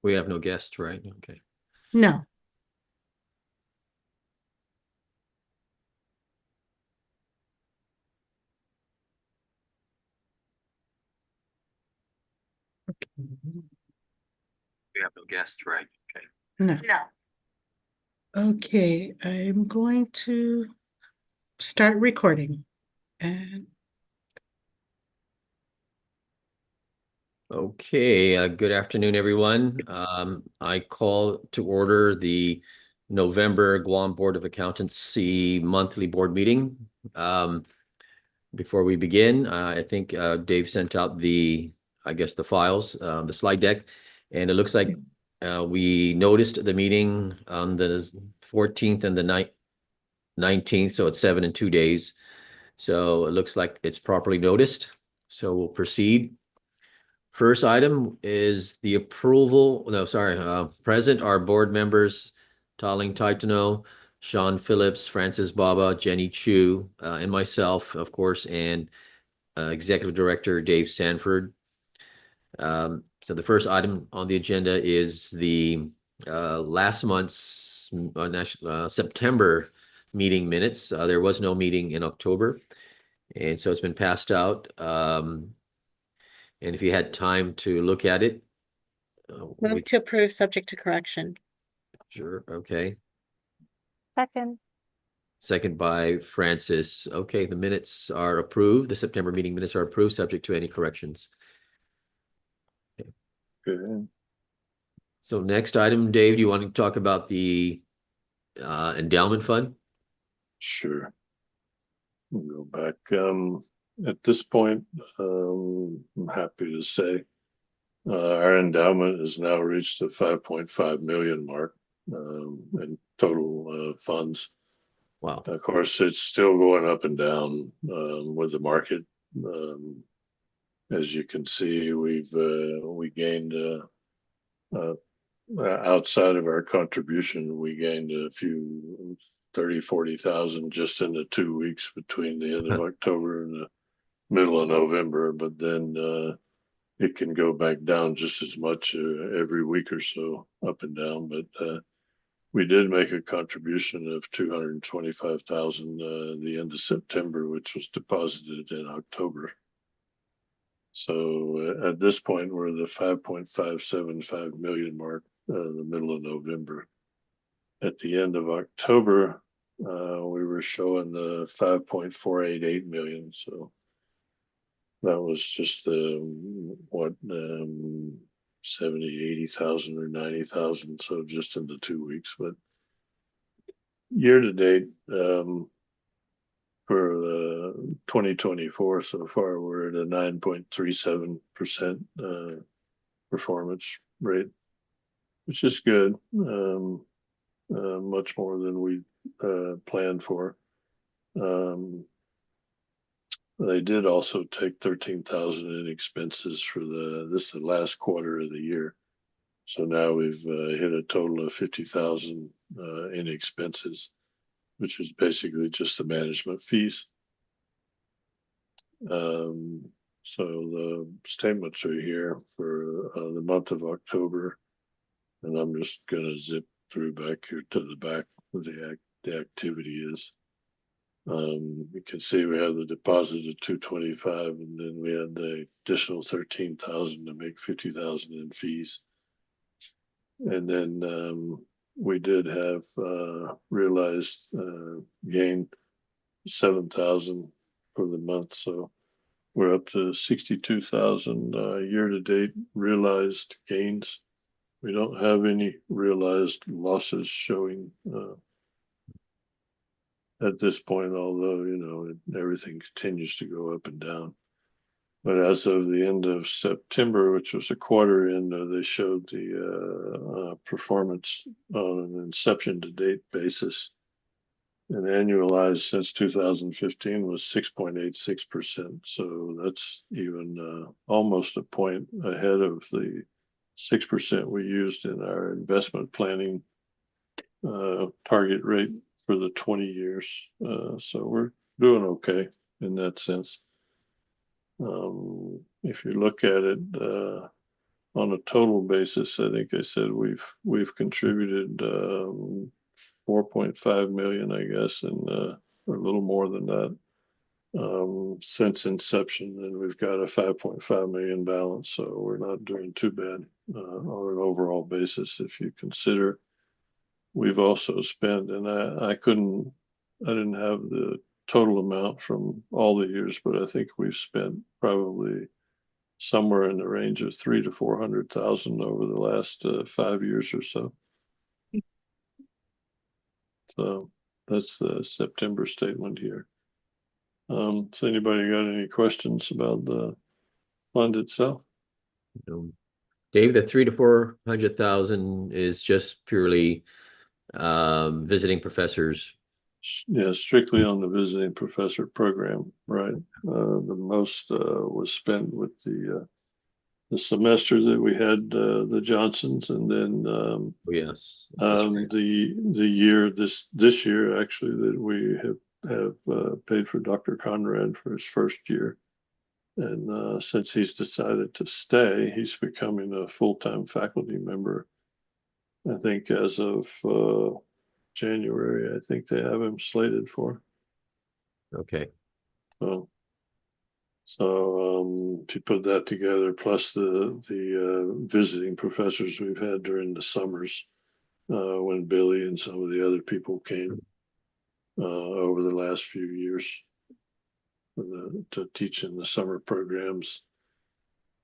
We have no guests, right? Okay. No. We have no guests, right? Okay. No. No. Okay, I'm going to start recording. And Okay, good afternoon, everyone. I call to order the November Guam Board of Accountancy monthly board meeting. Before we begin, I think Dave sent out I guess, the files, the slide deck, and it looks like we noticed the meeting on the 14th and the 19th, so it's 7 and 2 days. So it looks like it's properly noticed. So we'll proceed. First item is the approval, no, sorry, present are board members, Taling Taitano, Sean Phillips, Francis Baba, Jenny Chu, and myself, of course, and Executive Director Dave Sanford. So the first item on the agenda is the last month's September meeting minutes. There was no meeting in October, and so it's been passed out. And if you had time to look at it, Move to approve subject to correction. sure, okay. Second. Second by Francis. Okay, the minutes are approved. The September meeting minutes are approved, subject to any corrections. Good. So next item, Dave, do you want to talk about the endowment fund? Sure. We'll go back. At this point, I'm happy to say our endowment has now reached the 5.5 million mark in total funds. Wow. Of course, it's still going up and down with the market. As you can see, we gained outside of our contribution, we gained a few 40,000 just in the 2 weeks between the end of October and the middle of November. But then it can go back down just as much every week or so, up and down. But we did make a contribution of 225,000 the end of September, which was deposited in October. So at this point, we're the 5.575 million mark, the middle of November. At the end of October, we were showing the 5.488 million. So that was just what 70, 80,000 or 90,000. So just in the 2 weeks, but year to date, for 2024 so far, we're at a 9.37% performance rate, which is good. Much more than we planned for. They did also take 13,000 in expenses for this is the last quarter of the year. So now we've hit a total of 50,000 in expenses, which is basically just the management fees. So the statements are here for the month of October, and I'm just going to zip through back here to the back of the activity is. You can see we have the deposit of 225, and then we had the additional 13,000 to make 50,000 in fees. And then we did have realized gain 7,000 for the month. So we're up to 62,000 year to date realized gains. We don't have any realized losses showing at this point, although, everything continues to go up and down. But as of the end of September, which was a quarter end, they showed the performance on an inception to date basis. And annualized since 2015 was 6.86%. So that's even almost a point ahead of the 6% we used in our investment planning target rate for the 20 years. So we're doing okay in that sense. If you look at it on a total basis, I think I said we've contributed 4.5 million, I guess, and or a little more than that since inception, and we've got a 5.5 million balance, so we're not doing too bad on an overall basis. If you consider, we've also spent, and I didn't have the total amount from all the years, but I think we've spent probably somewhere in the range of 300,000 to 400,000 over the last 5 years or so. So that's the September statement here. Has anybody got any questions about the fund itself? Dave, the 300,000 to 400,000 is just purely visiting professors. Yeah, strictly on the visiting professor program, right? The most was spent with the semester that we had the Johnsons, and then Oh, yes. That's right. the year this year actually that we have paid for Dr. Conrad for his first year, and since he's decided to stay, he's becoming a full-time faculty member. I think as of January, I think they have him slated for. Okay. So if you put that together, plus the visiting professors we've had during the summers, when Billy and some of the other people came over the last few years to teach in the summer programs,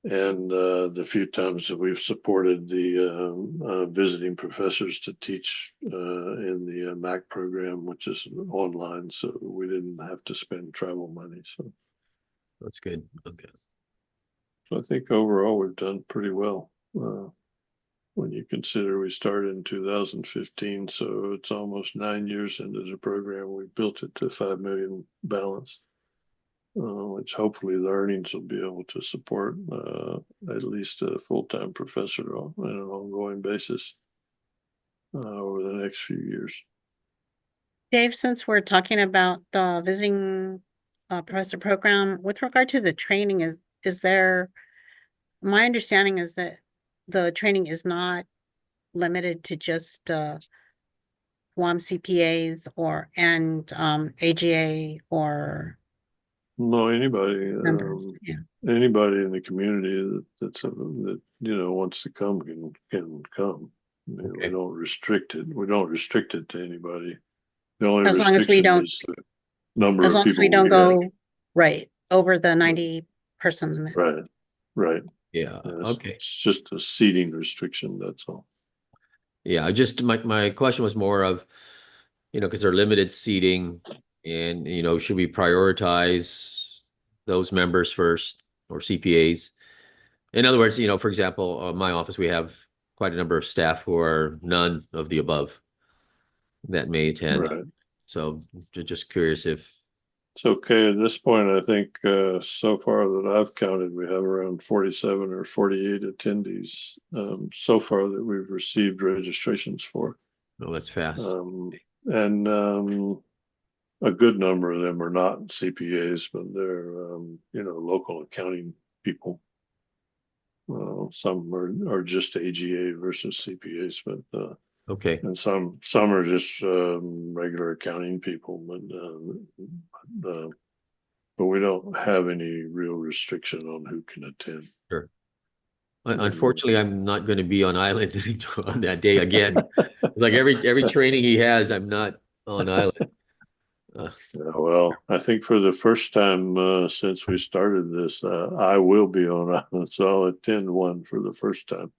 and the few times that we've supported the visiting professors to teach in the MAC program, which is online, so we didn't have to spend travel money. So That's good. Okay. So I think overall we've done pretty well. When you consider we started in 2015, so it's almost 9 years into the program. We built it to 5 million balance, which hopefully the earnings will be able to support at least a full-time professor on an ongoing basis over the next few years. Dave, since we're talking about the visiting professor program, with regard to the training, is there, my understanding is that the training is not limited to just Guam CPAs and AGA or No, anybody, members. Yeah. anybody in the community that wants to come can come. I mean, Okay. we don't restrict it. We don't restrict it to anybody. The only As long as we restriction don't, is the number as of long as people we don't have. go right over the 90 person limit. Right. Yeah. Yes, Okay. it's just a seating restriction. That's all. Yeah. My question was more of, because they're limited seating, and should we prioritize those members first, or CPAs? In other words, for example, my office, we have quite a number of staff who are none of the above that may attend. Right. So just curious if. It's okay at this point. I think so far that I've counted, we have around 47 or 48 attendees so far that we've received registrations for. Oh, that's fast. And a good number of them are not CPAs, but they're local accounting people. Some are just AGA versus CPAs, but Okay. and some are just regular accounting people, but we don't have any real restriction on who can attend. Sure. Unfortunately, I'm not going to be on island on that day again. Like every training he has, I'm not on island. Yeah, well, I think for the first time since we started this, I will be on island, so I'll attend one for the first time.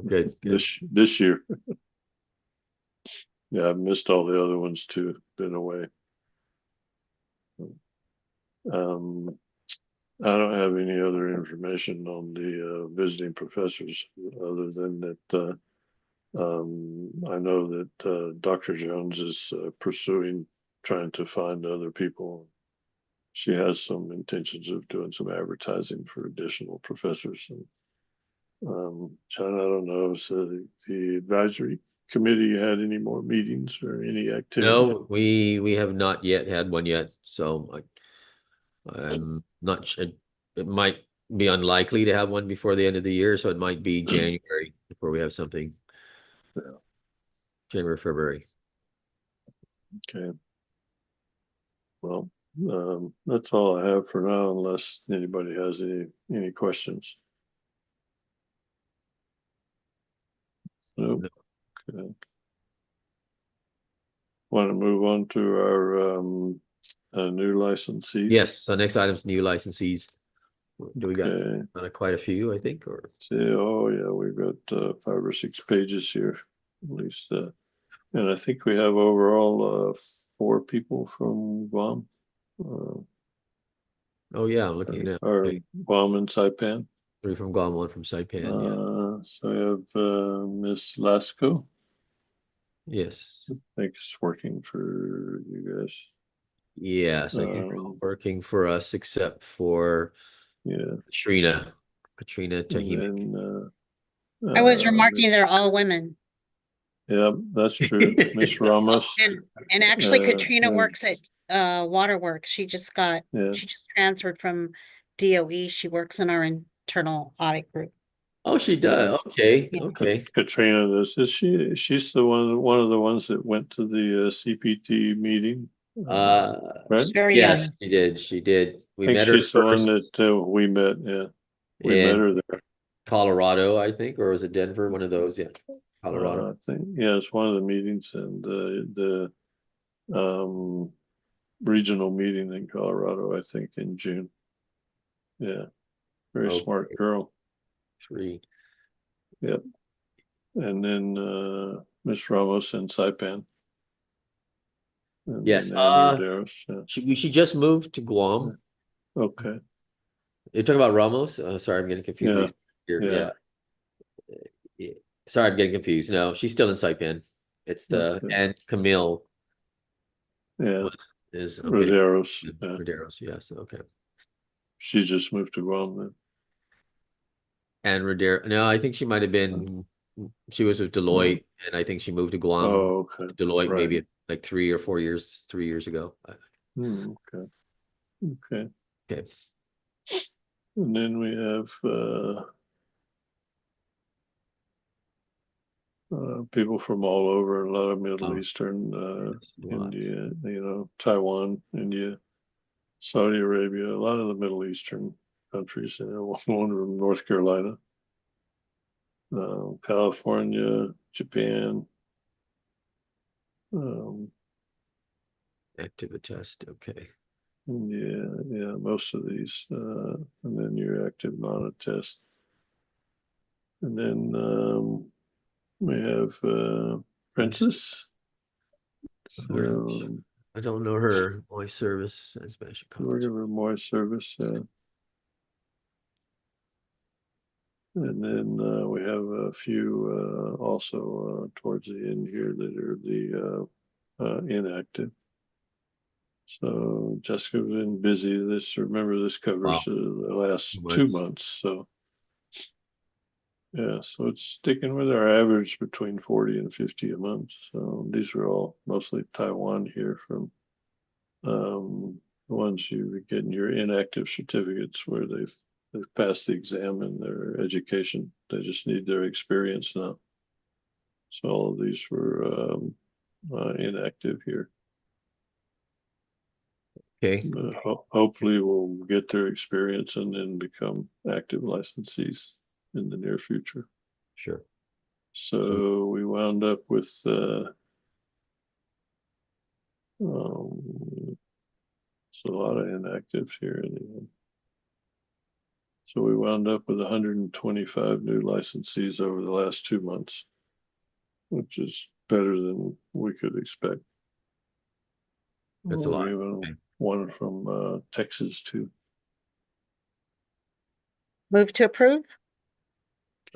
Good. This year. Yeah, I've missed all the other ones too. Been away. I don't have any other information on the visiting professors other than that I know that Dr. Jones is pursuing trying to find other people. She has some intentions of doing some advertising for additional professors. And John, I don't know if the advisory committee had any more meetings or any activity. No, we have not yet had one yet, so I'm not sure. It might be unlikely to have one before the end of the year, so it might be January before we have something. Yeah. January, February. Okay. Well, that's all I have for now, unless anybody has any questions. Nope. No. Okay. Want to move on to our new licensees? Yes, so next item's new licensees. Do we got Okay. quite a few, I think, or? See, oh yeah, we've got 5 or 6 pages here, at least. And I think we have overall 4 people from Guam. Oh yeah, I'm looking at it now. Or Okay. Guam and Saipan. 3 from Guam, 1 from Saipan, yeah. So we have Miss Lasco. Yes. I think it's working for you guys. Yes, I think they're all working for us except for Yeah. Katrina And Tahimik. then I was remarking they're all women. yeah, that's true. Miss Ramos. And actually Katrina and- works at Waterworks. She just Yeah. transferred from DOE. She works in our internal audit group. Oh, she does. Okay, Yeah. okay. Katrina, she's the one of the ones that went to the CPT meeting. Right? She's very young. Yes, she did. She did. We I think met her she's the one first that we met. Yeah, we met in her there. Colorado, I think, or was it Denver? One of those, yeah. Colorado. I think yeah, it's one of the meetings and the regional meeting in Colorado. I think in June. Yeah, very Okay. smart girl. 3. Yep. And then Miss Ramos and Saipan. And Yes. then Ann Roderos, yeah. She just moved to Guam. Okay. You're talking about Ramos? Sorry, I'm getting confused. Yeah. with these here. Yeah. Yeah. Sorry, I'm getting confused. No, she's still in Saipan. It's the Okay. and Camille Yeah. is Roderos. Yeah. Roderos, yes. Okay. She just moved to Guam then. And Rodero. No, I think she might have been. She was with Deloitte, and I think she moved to Guam. Oh, okay. With Deloitte, Right. maybe like 3 or 4 years, 3 years ago. Okay. Okay. Okay. And then we have people from all over, a lot of Middle Eastern, Yes, a lot. India, Taiwan, India, Saudi Arabia, a lot of the Middle Eastern countries, one from North Carolina, California, Japan. Active test. Okay. Yeah, most of these, and then your active non-attest. And then we have Princess. So, I don't know her. Voice service and special we're coverage. giving more service. And then we have a few also towards the end here that are the inactive. So Jessica's been busy. Remember this covers the last 2 months. So yeah, so it's sticking with our average between 40 and 50 a month. So these are all mostly Taiwan here from the ones you get in your inactive certificates where they've passed the exam in their education. They just need their experience now. So all of these were inactive here. Okay. Hopefully we'll get their experience and then become active licensees in the near future. Sure. So we wound up with it's a lot of inactives here anyway. So we wound up with 125 new licensees over the last 2 months, which is better than we could expect. That's a lot. Even Okay. one from Texas too. Move to approve?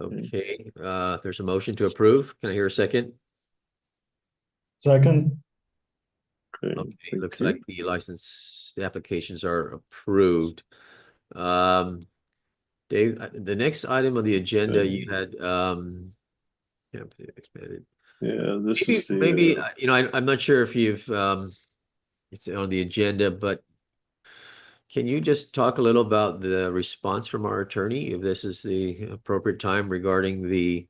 Okay, there's a motion to approve. Can I hear a second? Second. Okay, Okay, looks like the applications are approved. Dave, the next item on the agenda, you had, yeah, expanded. Yeah, this Maybe, is the maybe I'm not sure if you've, it's on the agenda, but Can you just talk a little about the response from our attorney, if this is the appropriate time regarding the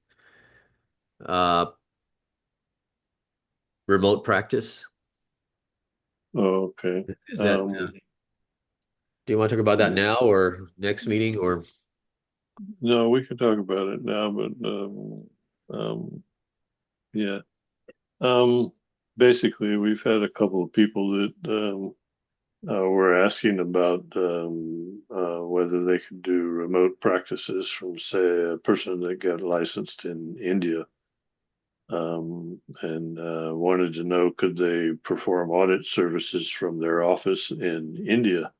uh, remote practice? Okay. Is that, do you want to talk about that now or next meeting or? No, we can talk about it now, but yeah. Basically, we've had a couple of people that were asking about whether they could do remote practices from, say, a person that got licensed in India, and wanted to know could they perform audit services from their office in India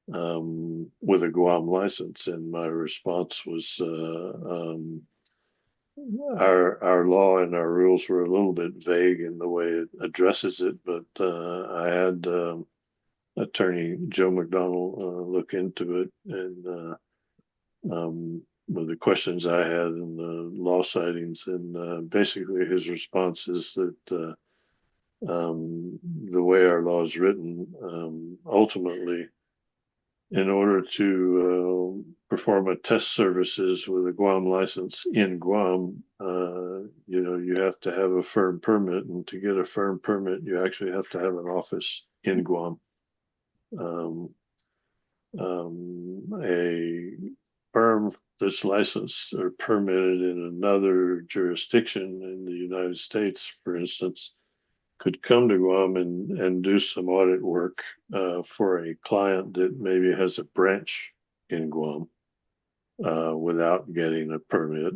with a Guam license. And my response was our law and our rules were a little bit vague in the way it addresses it, but I had attorney Joe McDonald look into it, and with the questions I had and the law sightings, and basically his response is that the way our law is written, ultimately, in order to perform a test services with a Guam license in Guam, you have to have a firm permit, and to get a firm permit, you actually have to have an office in Guam. A firm that's licensed or permitted in another jurisdiction in the United States, for instance, could come to Guam and do some audit work for a client that maybe has a branch in Guam without getting a permit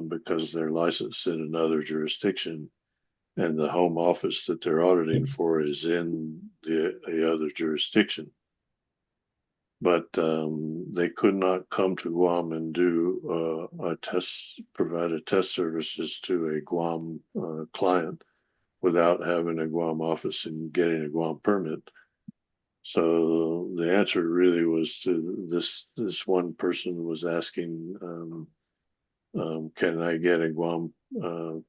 because they're licensed in another jurisdiction and the home office that they're auditing for is in the other jurisdiction. But they could not come to Guam and do provide a test services to a Guam client without having a Guam office and getting a Guam permit. So the answer really was to this one person was asking, can I get a Guam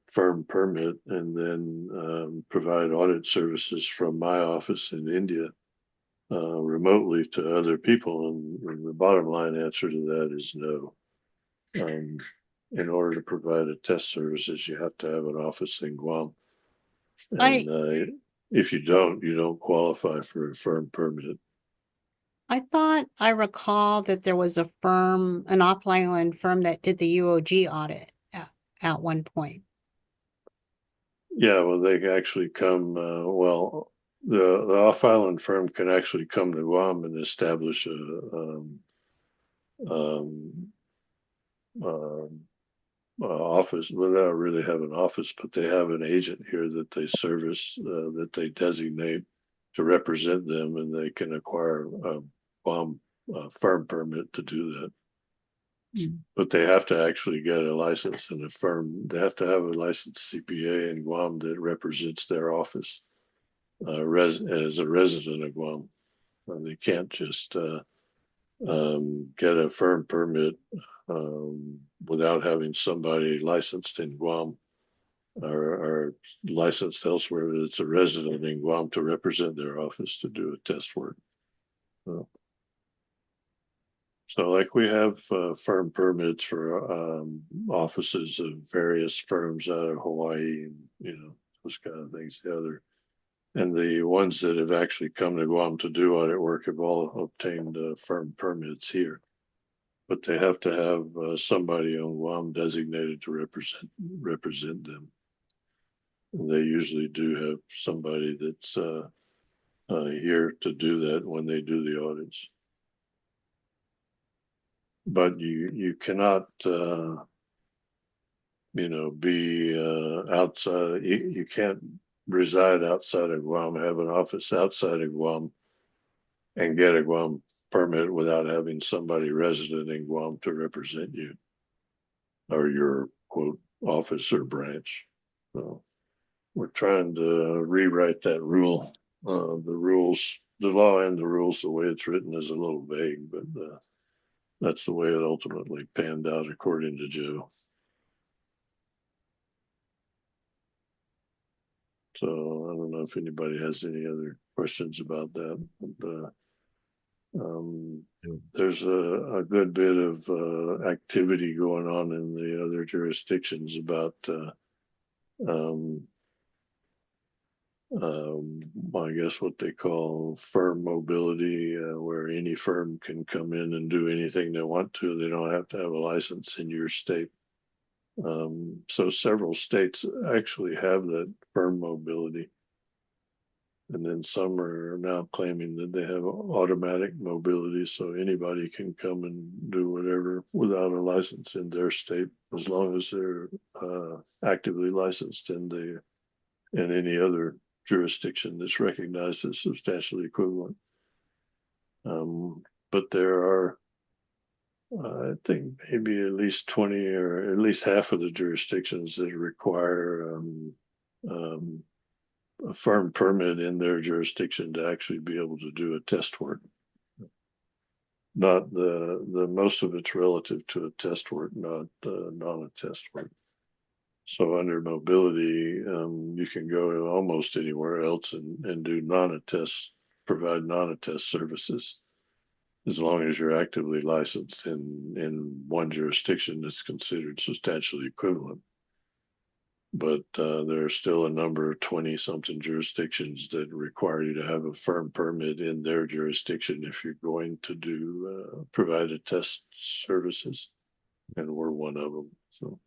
firm permit and then provide audit services from my office in India remotely to other people? And the bottom line answer to that is no. In order to provide a test services, you have to have an office in Guam. And if you don't qualify for a firm permit. I thought I recall that there was an off-island firm that did the UOG audit at one point. Yeah, well, they actually come, the off-island firm can actually come to Guam and establish a office. Well, they don't really have an office, but they have an agent here that they service, that they designate to represent them, and they can acquire a Guam firm permit to do that. But they have to actually get a license and a firm. They have to have a licensed CPA in Guam that represents their office as a resident of Guam. And they can't just get a firm permit without having somebody licensed in Guam or licensed elsewhere that's a resident in Guam to represent their office to do a test work. So like we have firm permits for offices of various firms out of Hawaii and, those kind of things. And the ones that have actually come to Guam to do audit work have all obtained firm permits here. But they have to have somebody on Guam designated to represent them. And they usually do have somebody that's here to do that when they do the audits. But you cannot, be outside. You can't reside outside of Guam, have an office outside of Guam, and get a Guam permit without having somebody resident in Guam to represent you or your quote office or branch. So we're trying to rewrite that rule. The law and the rules, the way it's written is a little vague, but that's the way it ultimately panned out according to Joe. So I don't know if anybody has any other questions about that. But, There's a good bit of activity going on in the other jurisdictions about I guess what they call firm mobility, where any firm can come in and do anything they want to. They don't have to have a license in your state. So several states actually have that firm mobility. And then some are now claiming that they have automatic mobility, so anybody can come and do whatever without a license in their state, as long as they're actively licensed in any other jurisdiction that's recognized as substantially equivalent. But there are, I think, maybe at least 20 or at least half of the jurisdictions that require a firm permit in their jurisdiction to actually be able to do a test work. Not the most of it's relative to a test work, not a test work. So under mobility, you can go almost anywhere else and do non-attest, provide non-attest services, as long as you're actively licensed in one jurisdiction that's considered substantially equivalent. But there are still a number of 20-something jurisdictions that require you to have a firm permit in their jurisdiction if you're going to do provide a test services, and we're one of them. So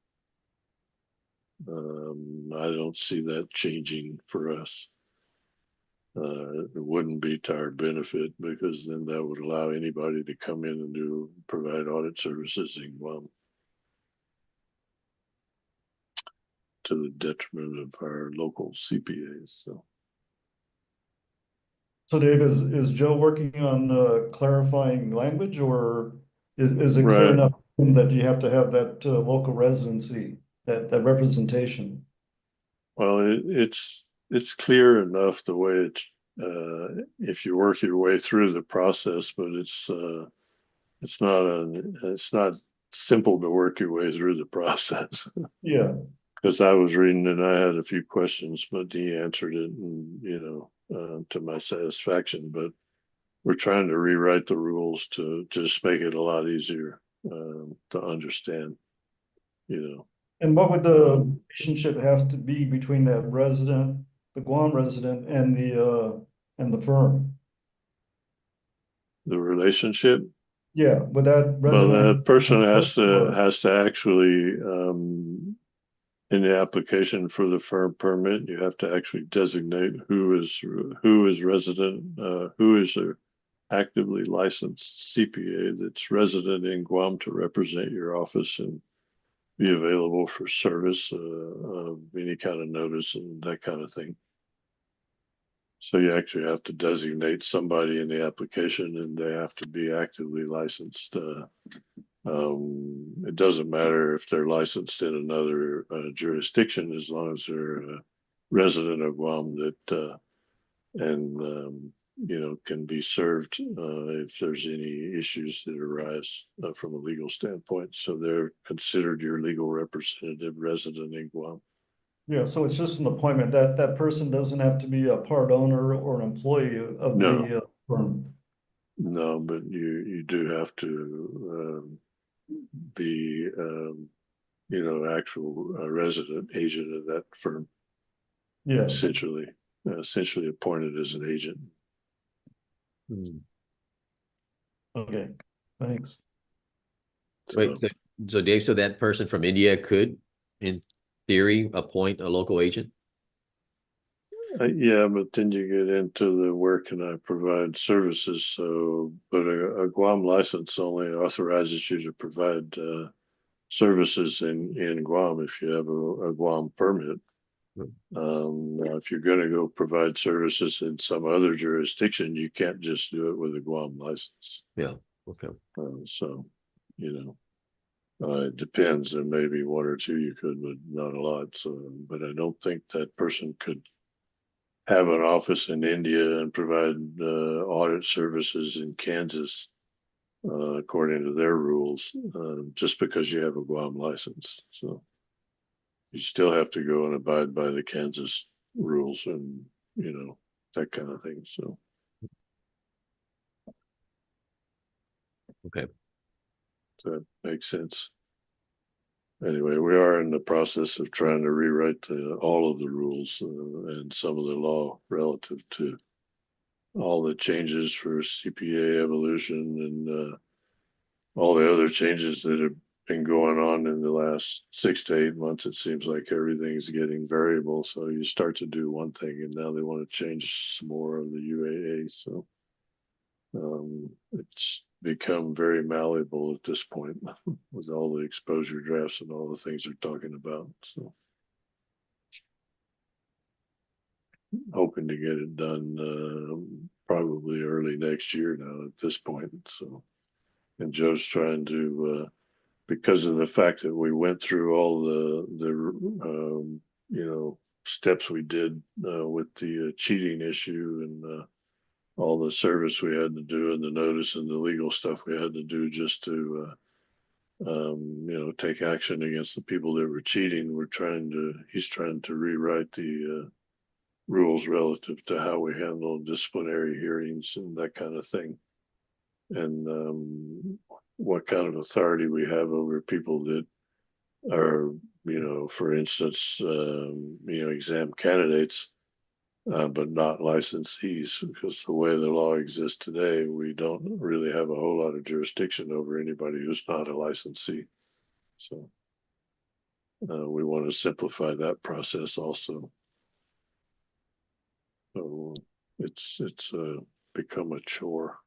I don't see that changing for us. It wouldn't be to our benefit, because then that would allow anybody to come in and provide audit services in Guam, to the detriment of our local CPAs. So Dave, is Joe working on clarifying language, or is it clear Right. enough that you have to have that local residency, that representation? Well, it's clear enough the way it's if you work your way through the process, but it's not simple to work your way through the process. Yeah, Because I was reading and I had a few questions, but he answered it, and to my satisfaction. But we're trying to rewrite the rules to just make it a lot easier to understand. and what would the relationship have to be between that resident, the Guam resident, and the firm? The relationship. Yeah, with that Well, resident. that person has to actually in the application for the firm permit, you have to actually designate who is resident, who is a actively licensed CPA that's resident in Guam to represent your office and be available for service of any kind of notice and that kind of thing. So you actually have to designate somebody in the application, and they have to be actively licensed. It doesn't matter if they're licensed in another jurisdiction, as long as they're a resident of Guam that can be served if there's any issues that arise from a legal standpoint. So they're considered your legal representative resident in Guam. Yeah, so it's just an appointment. That person doesn't have to be a part owner or an employee of the firm. No, but you do have to be actual resident agent of that firm. Yeah. Essentially appointed as an agent. Okay, thanks. Wait, so Dave, so that person from India could, in theory, appoint a local agent? Yeah, but then you get into the where can I provide services? So, but a Guam license only authorizes you to provide services in Guam if you have a Guam permit. Now, if you're going to go provide services in some other jurisdiction, you can't just do it with a Guam license. Yeah. Okay. So, it depends. There may be one or two you could, but not a lot. So, but I don't think that person could have an office in India and provide audit services in Kansas, according to their rules, just because you have a Guam license. So you still have to go and abide by the Kansas rules and, that kind of thing. So. Okay. So that makes sense. Anyway, we are in the process of trying to rewrite all of the rules and some of the law relative to all the changes for CPA evolution and all the other changes that have been going on in the last 6 to 8 months. It seems like everything's getting variable. So you start to do one thing and now they want to change some more of the UAA. So it's become very malleable at this point with all the exposure drafts and all the things they're talking about. So hoping to get it done probably early next year now at this point. So, and Joe's trying to, because of the fact that we went through all the steps we did with the cheating issue and all the service we had to do and the notice and the legal stuff we had to do just to take action against the people that were cheating. He's trying to rewrite the rules relative to how we handle disciplinary hearings and that kind of thing, and what kind of authority we have over people that are, for instance, exam candidates, but not licensees, because the way the law exists today, we don't really have a whole lot of jurisdiction over anybody who's not a licensee. So we want to simplify that process also. So it's become a chore.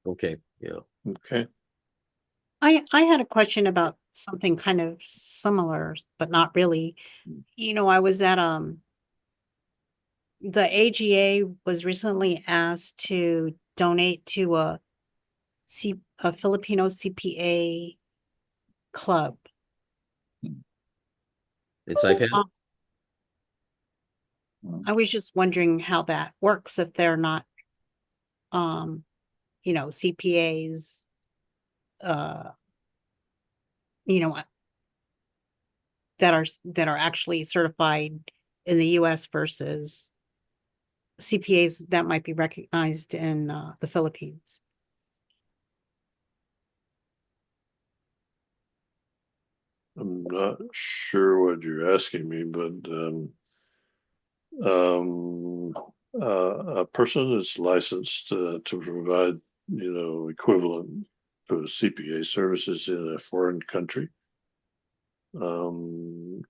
Okay. Yeah. Okay. I had a question about something kind of similar, but not really. I was at the AGA was recently asked to donate to a Filipino CPA club. In Saipan? I was just wondering how that works if they're not, CPAs, that are actually certified in the US versus CPAs that might be recognized in the Philippines. I'm not sure what you're asking me, but a person that's licensed to provide, equivalent to CPA services in a foreign country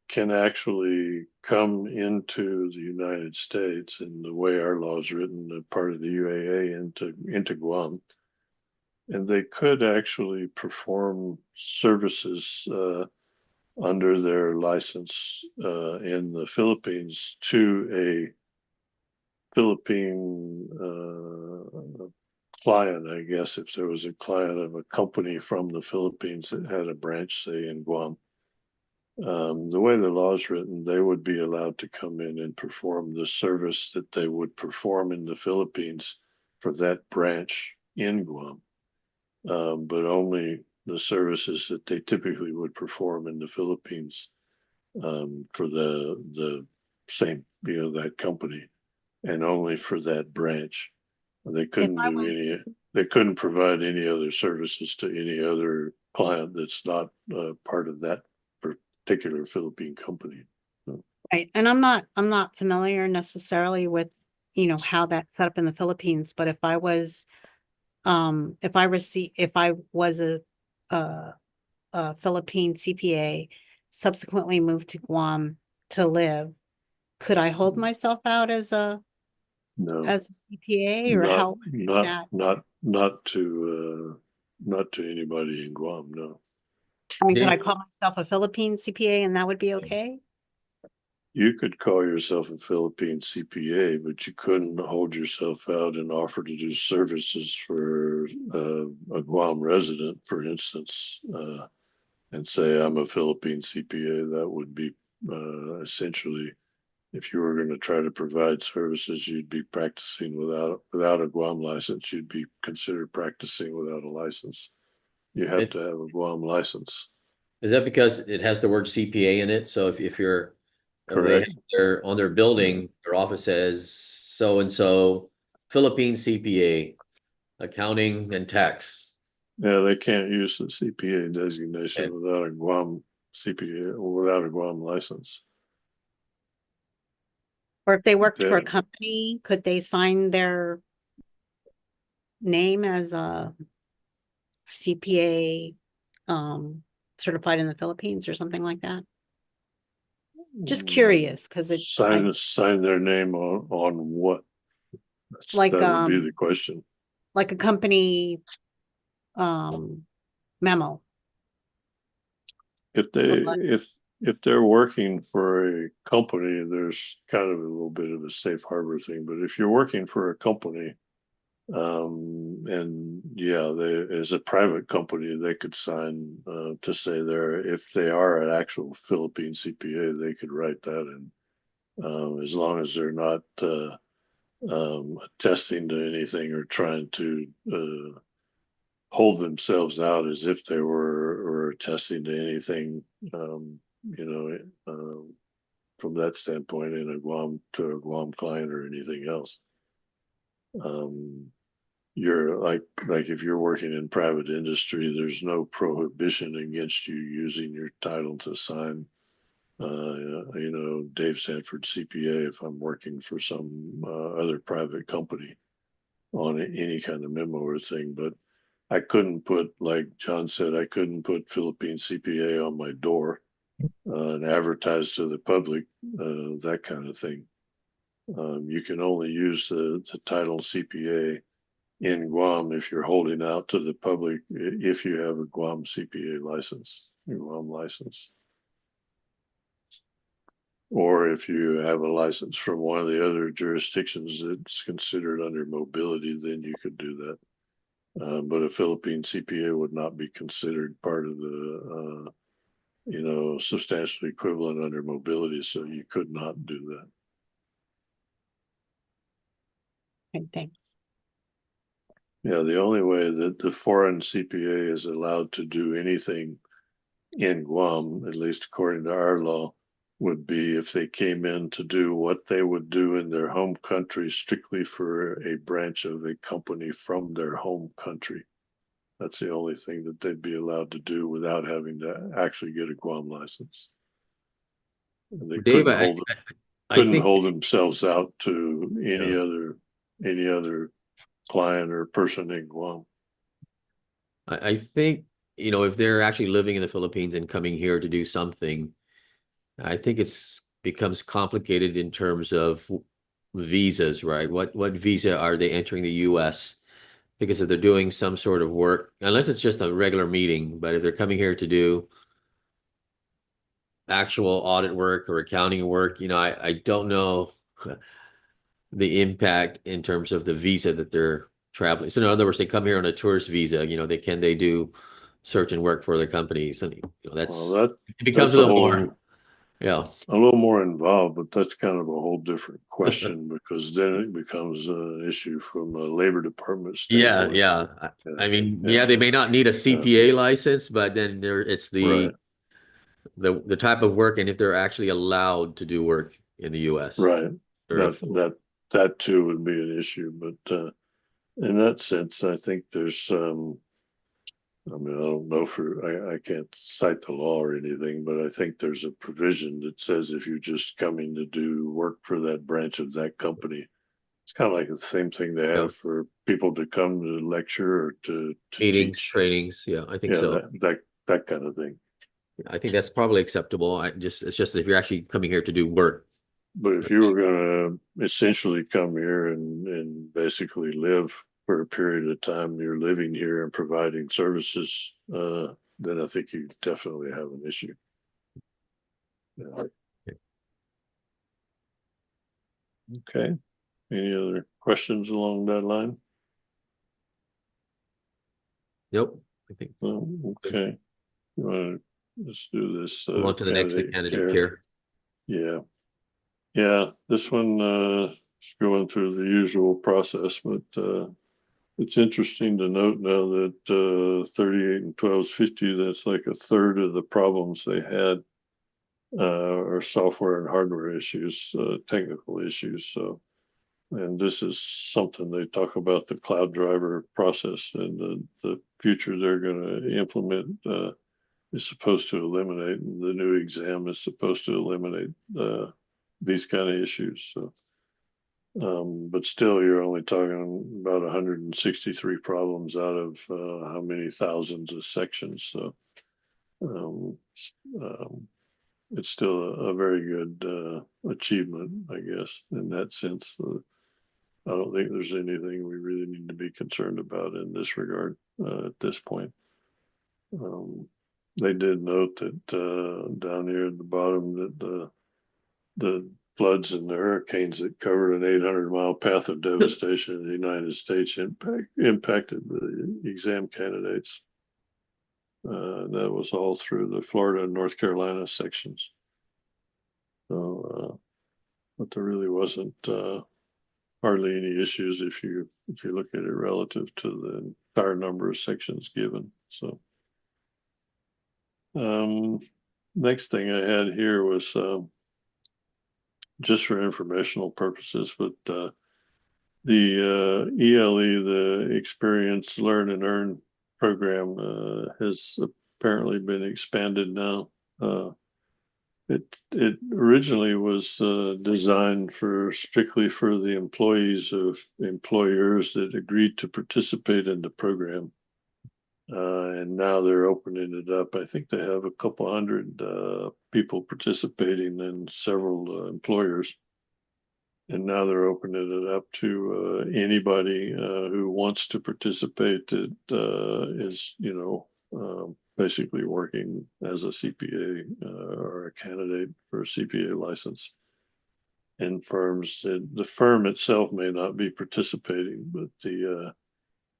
can actually come into the United States, and the way our law is written, part of the UAA into Guam, and they could actually perform services under their license in the Philippines to a Philippine client, I guess, if there was a client of a company from the Philippines that had a branch, say, in Guam. The way the law is written, they would be allowed to come in and perform the service that they would perform in the Philippines for that branch in Guam, but only the services that they typically would perform in the Philippines for the same, that company, and only for that branch. They couldn't they couldn't provide any other services to any other client that's not part of that particular Philippine company. So, Right. And I'm not familiar necessarily with, how that's set up in the Philippines, but if I was a Philippine CPA, subsequently moved to Guam to live, could I hold myself out as a no, CPA, or how would that? not to anybody in Guam. No, I mean, could I Dave? call myself a Philippine CPA and that would be okay? you could call yourself a Philippine CPA, but you couldn't hold yourself out and offer to do services for a Guam resident, for instance, and say I'm a Philippine CPA. That would be essentially, if you were going to try to provide services, you'd be practicing without a Guam license. You'd be considered practicing without a license. You have to have a Guam license. Is that because it has the word CPA in it? So if they Correct. have on their building, their office says so and so Philippine CPA. accounting and tax. Yeah, they can't use the CPA designation Okay. without a Guam CPA or without a Guam license. Or if they worked for a That- company, could they sign their name as a CPA certified in the Philippines or something like that? Just curious, because sign their name on what? Like, That would be the question. like a company memo. If they're working for a company, there's kind of a little bit of a safe harbor thing. But if you're working for a company, and yeah, as a private company, they could sign to say if they are an actual Philippine CPA, they could write that in, as long as they're not attesting to anything or trying to hold themselves out as if they were attesting to anything, you know, from that standpoint in a Guam client or anything else. You're like if you're working in private industry, there's no prohibition against you using your title to sign. Dave Sanford CPA if I'm working for some other private company on any kind of memo or thing, but I couldn't put, like John said, I couldn't put Philippine CPA on my door and advertise to the public, that kind of thing. You can only use the title CPA in Guam if you're holding out to the public, if you have a Guam CPA license, Guam license. Or if you have a license from one of the other jurisdictions that's considered under mobility, then you could do that. But a Philippine CPA would not be considered part of the, substantially equivalent under mobility, so you could not do that. Okay, thanks. Yeah, the only way that the foreign CPA is allowed to do anything in Guam, at least according to our law, would be if they came in to do what they would do in their home country strictly for a branch of a company from their home country. That's the only thing that they'd be allowed to do without having to actually get a Guam license. And they Dave, I couldn't think, hold themselves out to any other client or person in Guam. I think, if they're actually living in the Philippines and coming here to do something, I think becomes complicated in terms of visas, right? What visa are they entering the US? Because if they're doing some sort of work, unless it's just a regular meeting, but if they're coming here to do actual audit work or accounting work, I don't know the impact in terms of the visa that they're traveling. So in other words, they come here on a tourist visa, they do certain work for their companies, and it becomes a little more, yeah, a little more involved, but that's kind of a whole different question because then it becomes an issue from a labor department standpoint. yeah. I mean, they may not need a CPA license, but then it's right. the type of work and if they're actually allowed to do work in the US. Right. That too would be an issue, but in that sense, I think there's I don't know I can't cite the law or anything, but I think there's a provision that says if you're just coming to do work for that branch of that company, it's kind of like the same thing they have for people to come to lecture or to meetings, teach. trainings. Yeah, I think so. That kind of thing. I think that's probably acceptable. It's just if you're actually coming here to do work. But if you were going to essentially come here and basically live for a period of time, you're living here and providing services, then I think you definitely have an issue. Yeah. Okay. Any other questions along that line? Nope. I think. Okay. Let's do this. Move on to the next candidate care. Yeah. Yeah. This one is going through the usual process, but it's interesting to note now that 38 and 1250, that's like a third of the problems they had are software and hardware issues, technical issues. So And this is something they talk about, the cloud driver process, and the future they're going to implement is supposed to eliminate, and the new exam is supposed to eliminate these kind of issues. So, but still, you're only talking about 163 problems out of how many thousands of sections. So, um, um, it's still a very good achievement, I guess, in that sense. I don't think there's anything we really need to be concerned about in this regard at this point. They did note that down here at the bottom that the floods and the hurricanes that covered an 800-mile path of devastation in the United States impacted the exam candidates. That was all through the Florida and North Carolina sections. So, but there really wasn't hardly any issues if you look at it relative to the entire number of sections given. So, next thing I had here was just for informational purposes, but the ELE, the Experience, Learn and Earn program, has apparently been expanded now. It originally was designed strictly for the employees of employers that agreed to participate in the program. And now they're opening it up. I think they have a couple hundred people participating in several employers. And now they're opening it up to anybody who wants to participate that is, basically working as a CPA or a candidate for a CPA license. And firms, the firm itself may not be participating, but the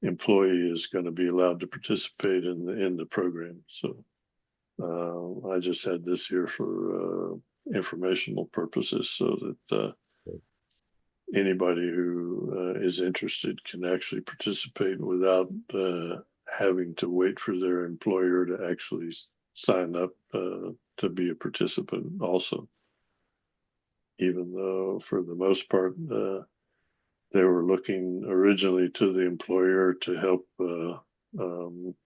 employee is going to be allowed to participate in the program. So I just had this here for informational purposes, so that anybody who is interested can actually participate without having to wait for their employer to actually sign up to be a participant also. Even though for the most part, they were looking originally to the employer to help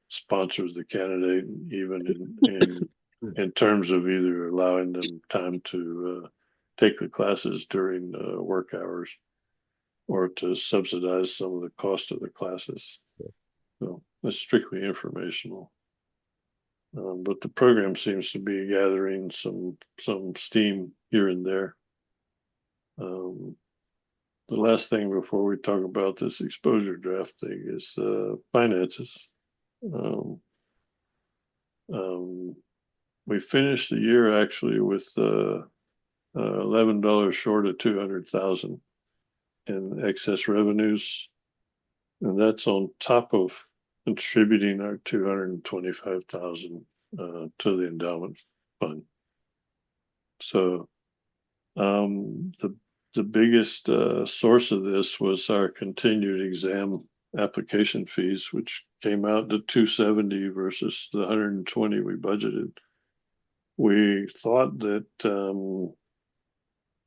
sponsor the candidate, even in terms of either allowing them time to take the classes during work hours, or to subsidize some of the cost of the classes. So that's strictly informational. But the program seems to be gathering some steam here and there. The last thing before we talk about this exposure draft thing is finances. We finished the year actually with $11 short of 200,000 in excess revenues, and that's on top of contributing our 225,000 to the endowment fund. So the biggest source of this was our continued exam application fees, which came out to 270 versus the 120 we budgeted. We thought that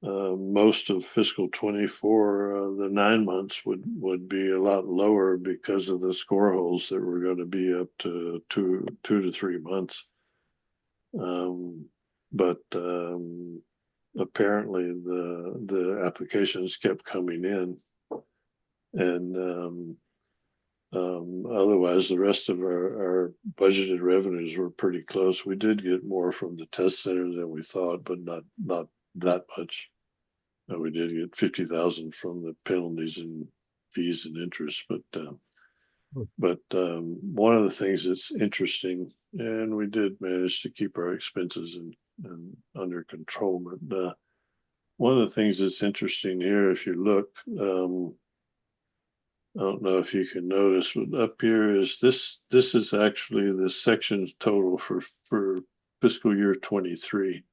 most of fiscal 24, the 9 months would be a lot lower because of the score holes that were going to be up to two to 3 months. But apparently the applications kept coming in, and otherwise the rest of our budgeted revenues were pretty close. We did get more from the test center than we thought, but not that much. We did get 50,000 from the penalties and fees and interest, but one of the things that's interesting, and we did manage to keep our expenses and under control, but one of the things that's interesting here, if you look, I don't know if you can notice, but up here is this is actually the sections total for fiscal year 23.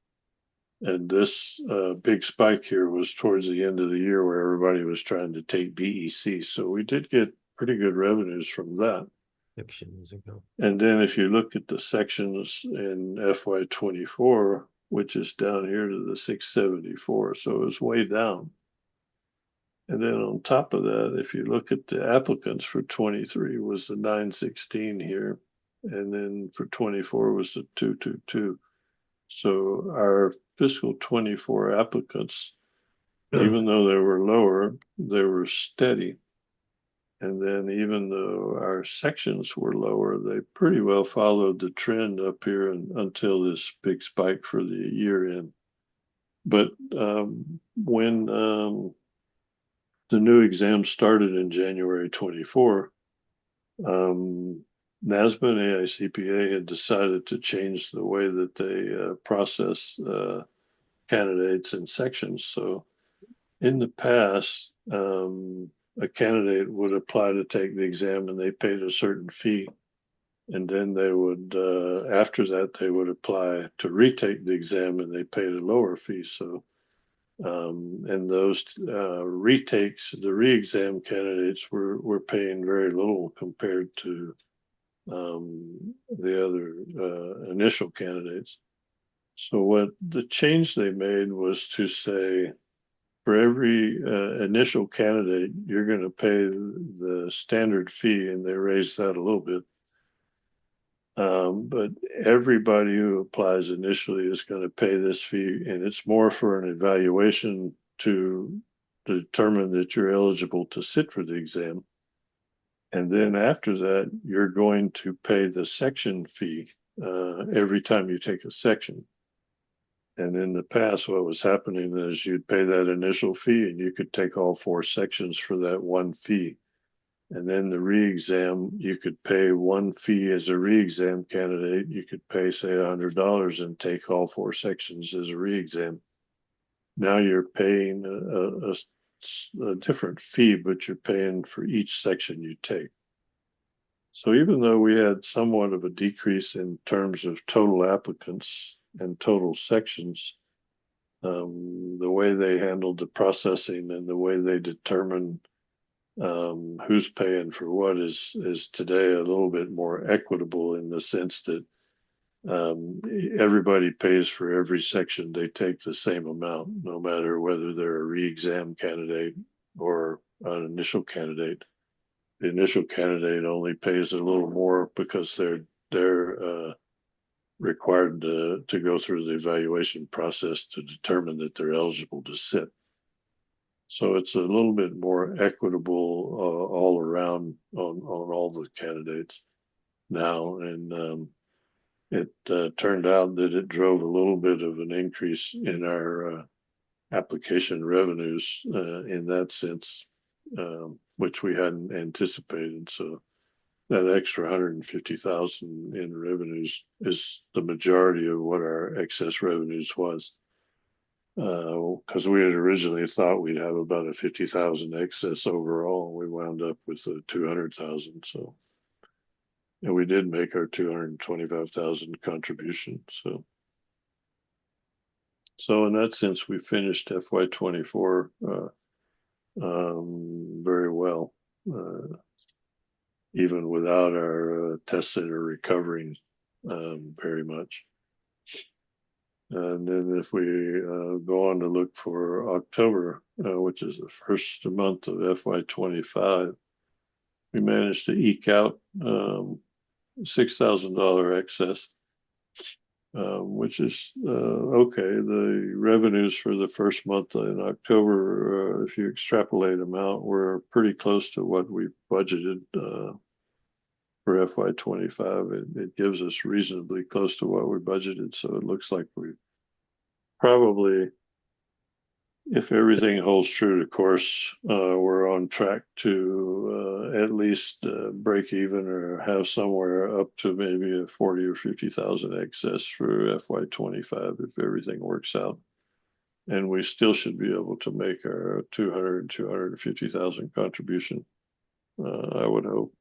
And this big spike here was towards the end of the year where everybody was trying to take BEC. So we did get pretty good revenues from that. And then if you look at the sections in FY24, which is down here to the 674, so it was way down. And then on top of that, if you look at the applicants for 23 was the 916 here. And then for 24 was the 222. So our fiscal 24 applicants, even though they were lower, they were steady. And then even though our sections were lower, they pretty well followed the trend up here until this big spike for the year end. But when the new exam started in January 24, NASBA and AICPA had decided to change the way that they process candidates and sections. So in the past, a candidate would apply to take the exam and they paid a certain fee. And then they would, after that, they would apply to retake the exam and they paid a lower fee. So, and those retakes, the re-exam candidates were paying very little compared to the other initial candidates. So what the change they made was to say, for every initial candidate, you're going to pay the standard fee, and they raised that a little bit. But everybody who applies initially is going to pay this fee, and it's more for an evaluation to determine that you're eligible to sit for the exam. And then after that, you're going to pay the section fee every time you take a section. And in the past, what was happening is you'd pay that initial fee and you could take all 4 sections for that one fee. And then the re-exam, you could pay one fee as a re-exam candidate. You could pay, say, $100 and take all 4 sections as a re-exam. Now you're paying a different fee, but you're paying for each section you take. So even though we had somewhat of a decrease in terms of total applicants and total sections, the way they handled the processing and the way they determine who's paying for what is today a little bit more equitable in the sense that everybody pays for every section they take the same amount, no matter whether they're a re-exam candidate or an initial candidate. The initial candidate only pays a little more because they're required to go through the evaluation process to determine that they're eligible to sit. So it's a little bit more equitable all around on all the candidates now. And it turned out that it drove a little bit of an increase in our application revenues in that sense, which we hadn't anticipated. So that extra 150,000 in revenues is the majority of what our excess revenues was. Because we had originally thought we'd have about a 50,000 excess overall. We wound up with 200,000. So, and we did make our 225,000 contribution. So in that sense, we finished FY24 very well, even without our test center recovering very much. And then if we go on to look for October, which is the first month of FY25, we managed to eke out $6,000 excess, which is okay. The revenues for the first month in October, if you extrapolate them out, were pretty close to what we budgeted for FY25. It gives us reasonably close to what we budgeted. So it looks like we probably, if everything holds true to course, we're on track to at least break even or have somewhere up to maybe a 40 or 50,000 excess for FY25 if everything works out. And we still should be able to make our 250,000 contribution, I would hope.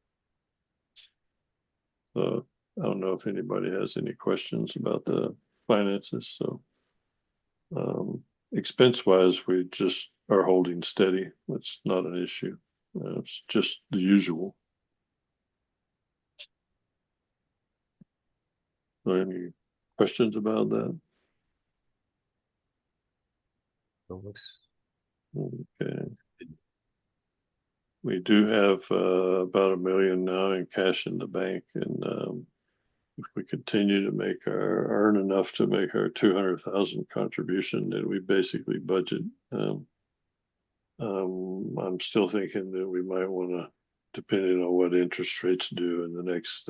I don't know if anybody has any questions about the finances. So expense wise, we just are holding steady. It's not an issue. It's just the usual. Any questions about that? Okay. we do have about $1 million now in cash in the bank, and if we continue to earn enough to make our 200,000 contribution, then we basically budget. I'm still thinking that we might want to, depending on what interest rates do in the next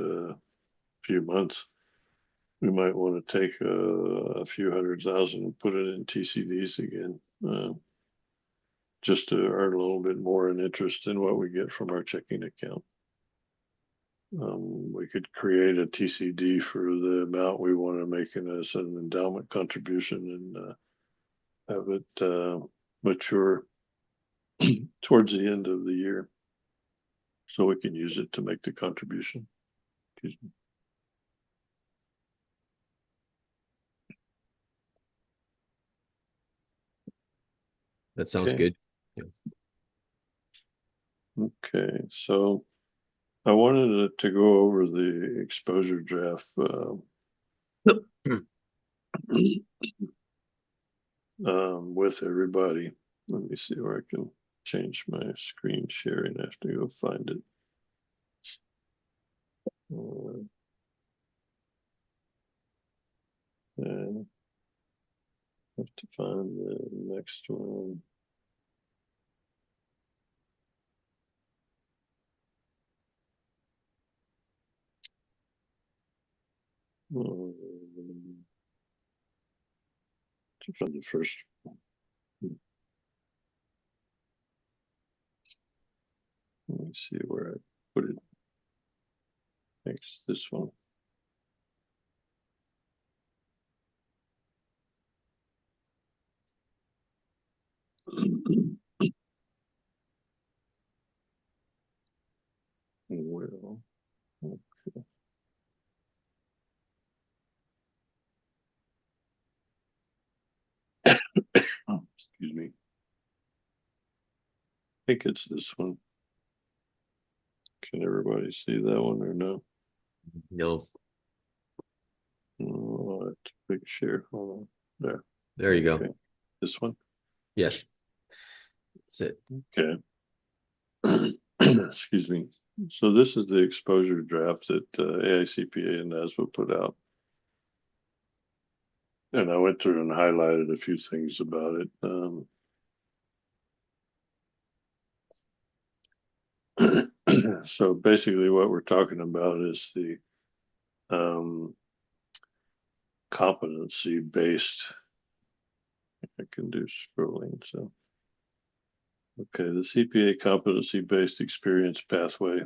few months, we might want to take a few 100,000 and put it in TCDs again, just to earn a little bit more in interest than what we get from our checking account. We could create a TCD for the amount we want to make as an endowment contribution and have it mature towards the end of the year, so we can use it to make the contribution. Excuse me. That sounds Okay. good. Okay, so I wanted to go over the exposure draft with everybody. Let me see where I can change my screen sharing. I have to go find it. And have to find the next one. To find the first. Let me see where I put it. Next, this one. Well, okay. Excuse me. I think it's this one. Can everybody see that one or no? No, Oh, I have to big share. Hold on. There. there you Okay. go. This one. Yes. That's it. Okay. Excuse me. So this is the exposure draft that AICPA and NASBA put out. And I went through and highlighted a few things about it. So basically what we're talking about is the competency based. I can do scrolling. So, okay, the CPA competency based experience pathway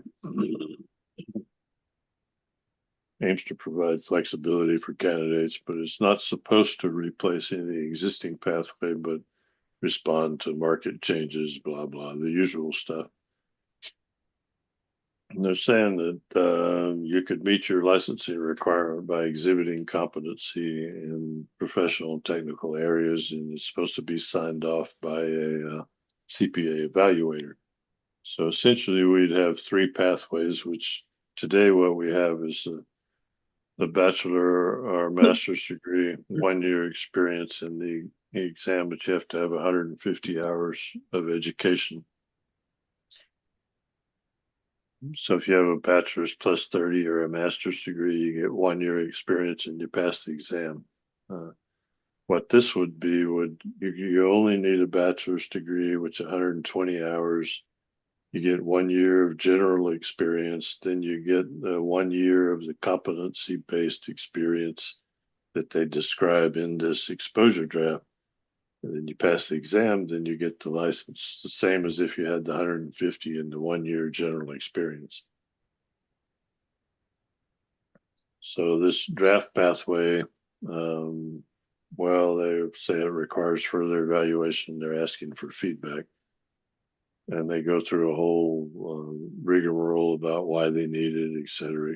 aims to provide flexibility for candidates, but it's not supposed to replace any existing pathway, but respond to market changes, blah, blah, the usual stuff. And they're saying that you could meet your licensing requirement by exhibiting competency in professional and technical areas, and it's supposed to be signed off by a CPA evaluator. So essentially, we'd have three pathways, which today what we have is the bachelor or master's degree, 1 year experience in the exam, but you have to have 150 hours of education. So if you have a bachelor's plus 30 or a master's degree, you get 1 year experience and you pass the exam. What this would be you only need a bachelor's degree, which 120 hours. You get 1 year of general experience, then you get 1 year of the competency-based experience that they describe in this exposure draft. And then you pass the exam, then you get the license, the same as if you had the 150 and the 1 year general experience. So this draft pathway, well, they say it requires further evaluation. They're asking for feedback. And they go through a whole rigmarole about why they need it, et cetera,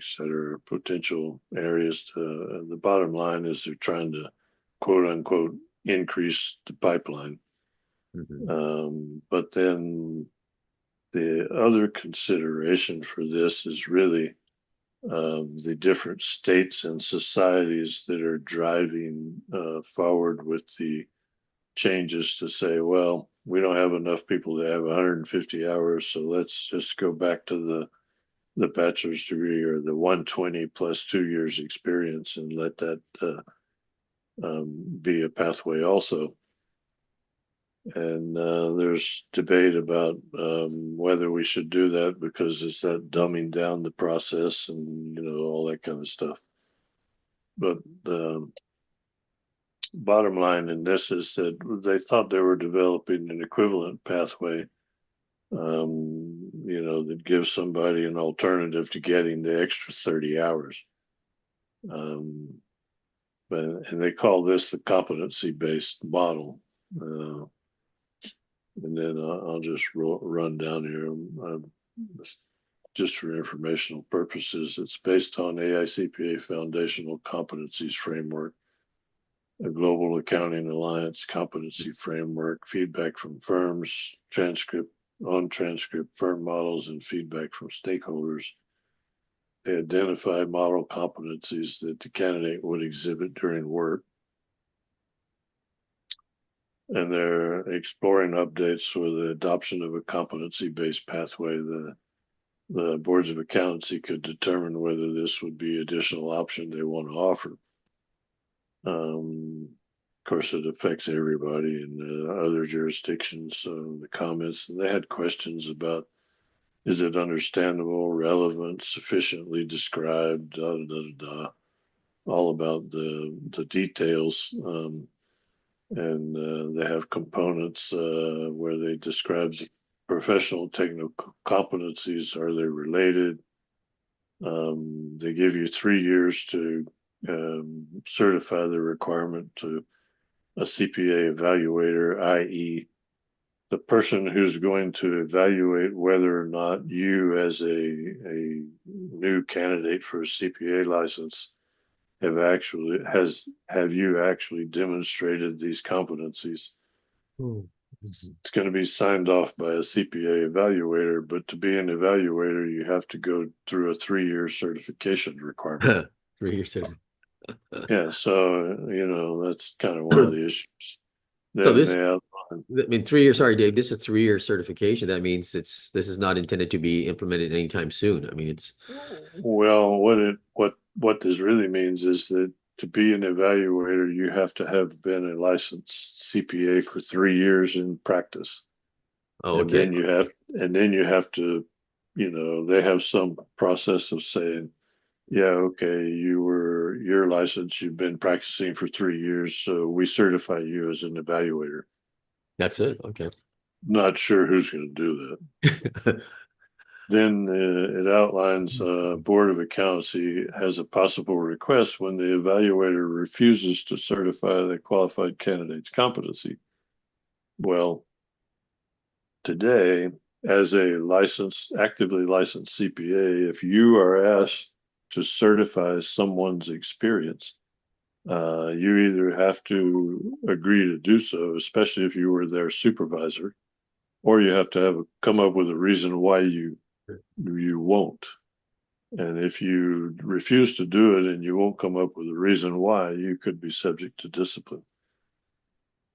potential areas to, the bottom line is they're trying to quote unquote increase the pipeline. But then the other consideration for this is really the different states and societies that are driving forward with the changes to say, well, we don't have enough people to have 150 hours, so let's just go back to the bachelor's degree or the 120 plus 2 years experience and let that be a pathway also. And there's debate about whether we should do that because it's that dumbing down the process and all that kind of stuff. But bottom line in this is that they thought they were developing an equivalent pathway, that gives somebody an alternative to getting the extra 30 hours. And they call this the competency-based model. And then I'll just run down here. Just for informational purposes, it's based on AICPA Foundational Competencies Framework, a Global Accounting Alliance Competency Framework, feedback from firms, on-transcript firm models, and feedback from stakeholders. They identify model competencies that the candidate would exhibit during work. And they're exploring updates for the adoption of a competency-based pathway. The boards of accountancy could determine whether this would be additional option they want to offer. Of course, it affects everybody in other jurisdictions. So the comments, and they had questions about, is it understandable, relevant, sufficiently described, all about the details. And they have components where they describe professional technical competencies. Are they related? They give you 3 years to certify the requirement to a CPA evaluator, i.e. the person who's going to evaluate whether or not you as a new candidate for a CPA license have you actually demonstrated these competencies. It's going to be signed off by a CPA evaluator, but to be an evaluator, you have to go through a 3-year certification requirement. 3 years. Yeah, so that's kind of one of the issues. So this, I mean, 3 years. Sorry, Dave. This is 3-year certification. That means this is not intended to be implemented anytime soon. I mean, it's well, what this really means is that to be an evaluator, you have to have been a licensed CPA for 3 years in practice. Oh, and okay. then you have to, they have some process of saying, yeah, okay, you're licensed, you've been practicing for 3 years, so we certify you as an evaluator. That's it. Okay. Not sure who's going to do that. Then it outlines Board of Accountancy has a possible request when the evaluator refuses to certify the qualified candidate's competency. Well, today, as a actively licensed CPA, if you are asked to certify someone's experience, you either have to agree to do so, especially if you were their supervisor, or you have to come up with a reason why you won't. And if you refuse to do it and you won't come up with a reason why, you could be subject to discipline.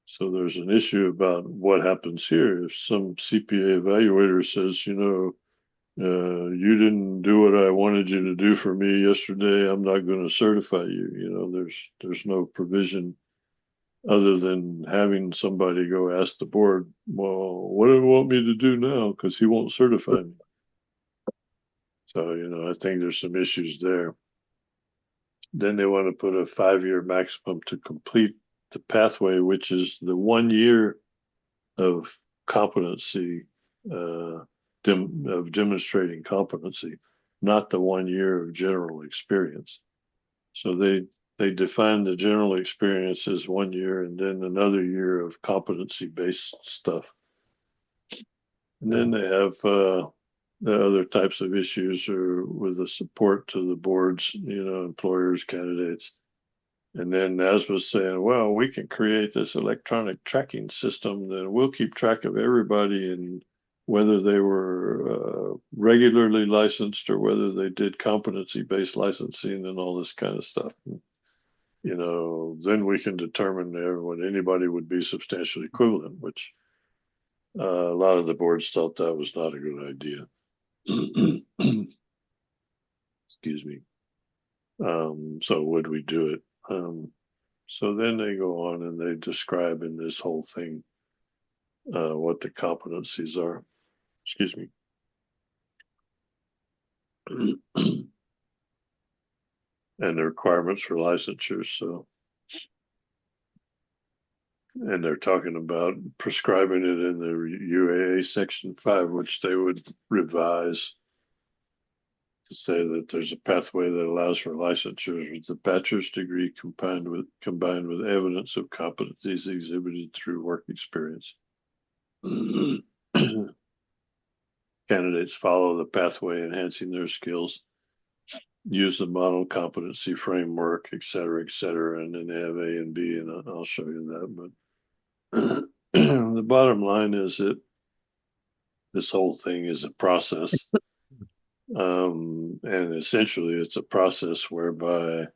So there's an issue about what happens here. If some CPA evaluator says, you didn't do what I wanted you to do for me yesterday, I'm not going to certify you. There's no provision other than having somebody go ask the board, well, what do you want me to do now? Because he won't certify me. So, I think there's some issues there. Then they want to put a 5-year maximum to complete the pathway, which is the 1 year of competency, of demonstrating competency, not the 1 year of general experience. So they define the general experience as 1 year and then another year of competency-based stuff. And then they have the other types of issues are with the support to the boards, employers, candidates. And then as was saying, well, we can create this electronic tracking system that we'll keep track of everybody and whether they were regularly licensed or whether they did competency-based licensing and all this kind of stuff. Then we can determine when anybody would be substantially equivalent, which A lot of the boards thought that was not a good idea. Excuse me. So would we do it? So then they go on and they describe in this whole thing what the competencies are. Excuse me. And the requirements for licensure. So, and they're talking about prescribing it in the UAA Section 5, which they would revise to say that there's a pathway that allows for licensure with a bachelor's degree combined with evidence of competencies exhibited through work experience. Candidates follow the pathway, enhancing their skills, use the model competency framework, et cetera, and then they have A and B, and I'll show you that. But the bottom line is that this whole thing is a process. And essentially it's a process whereby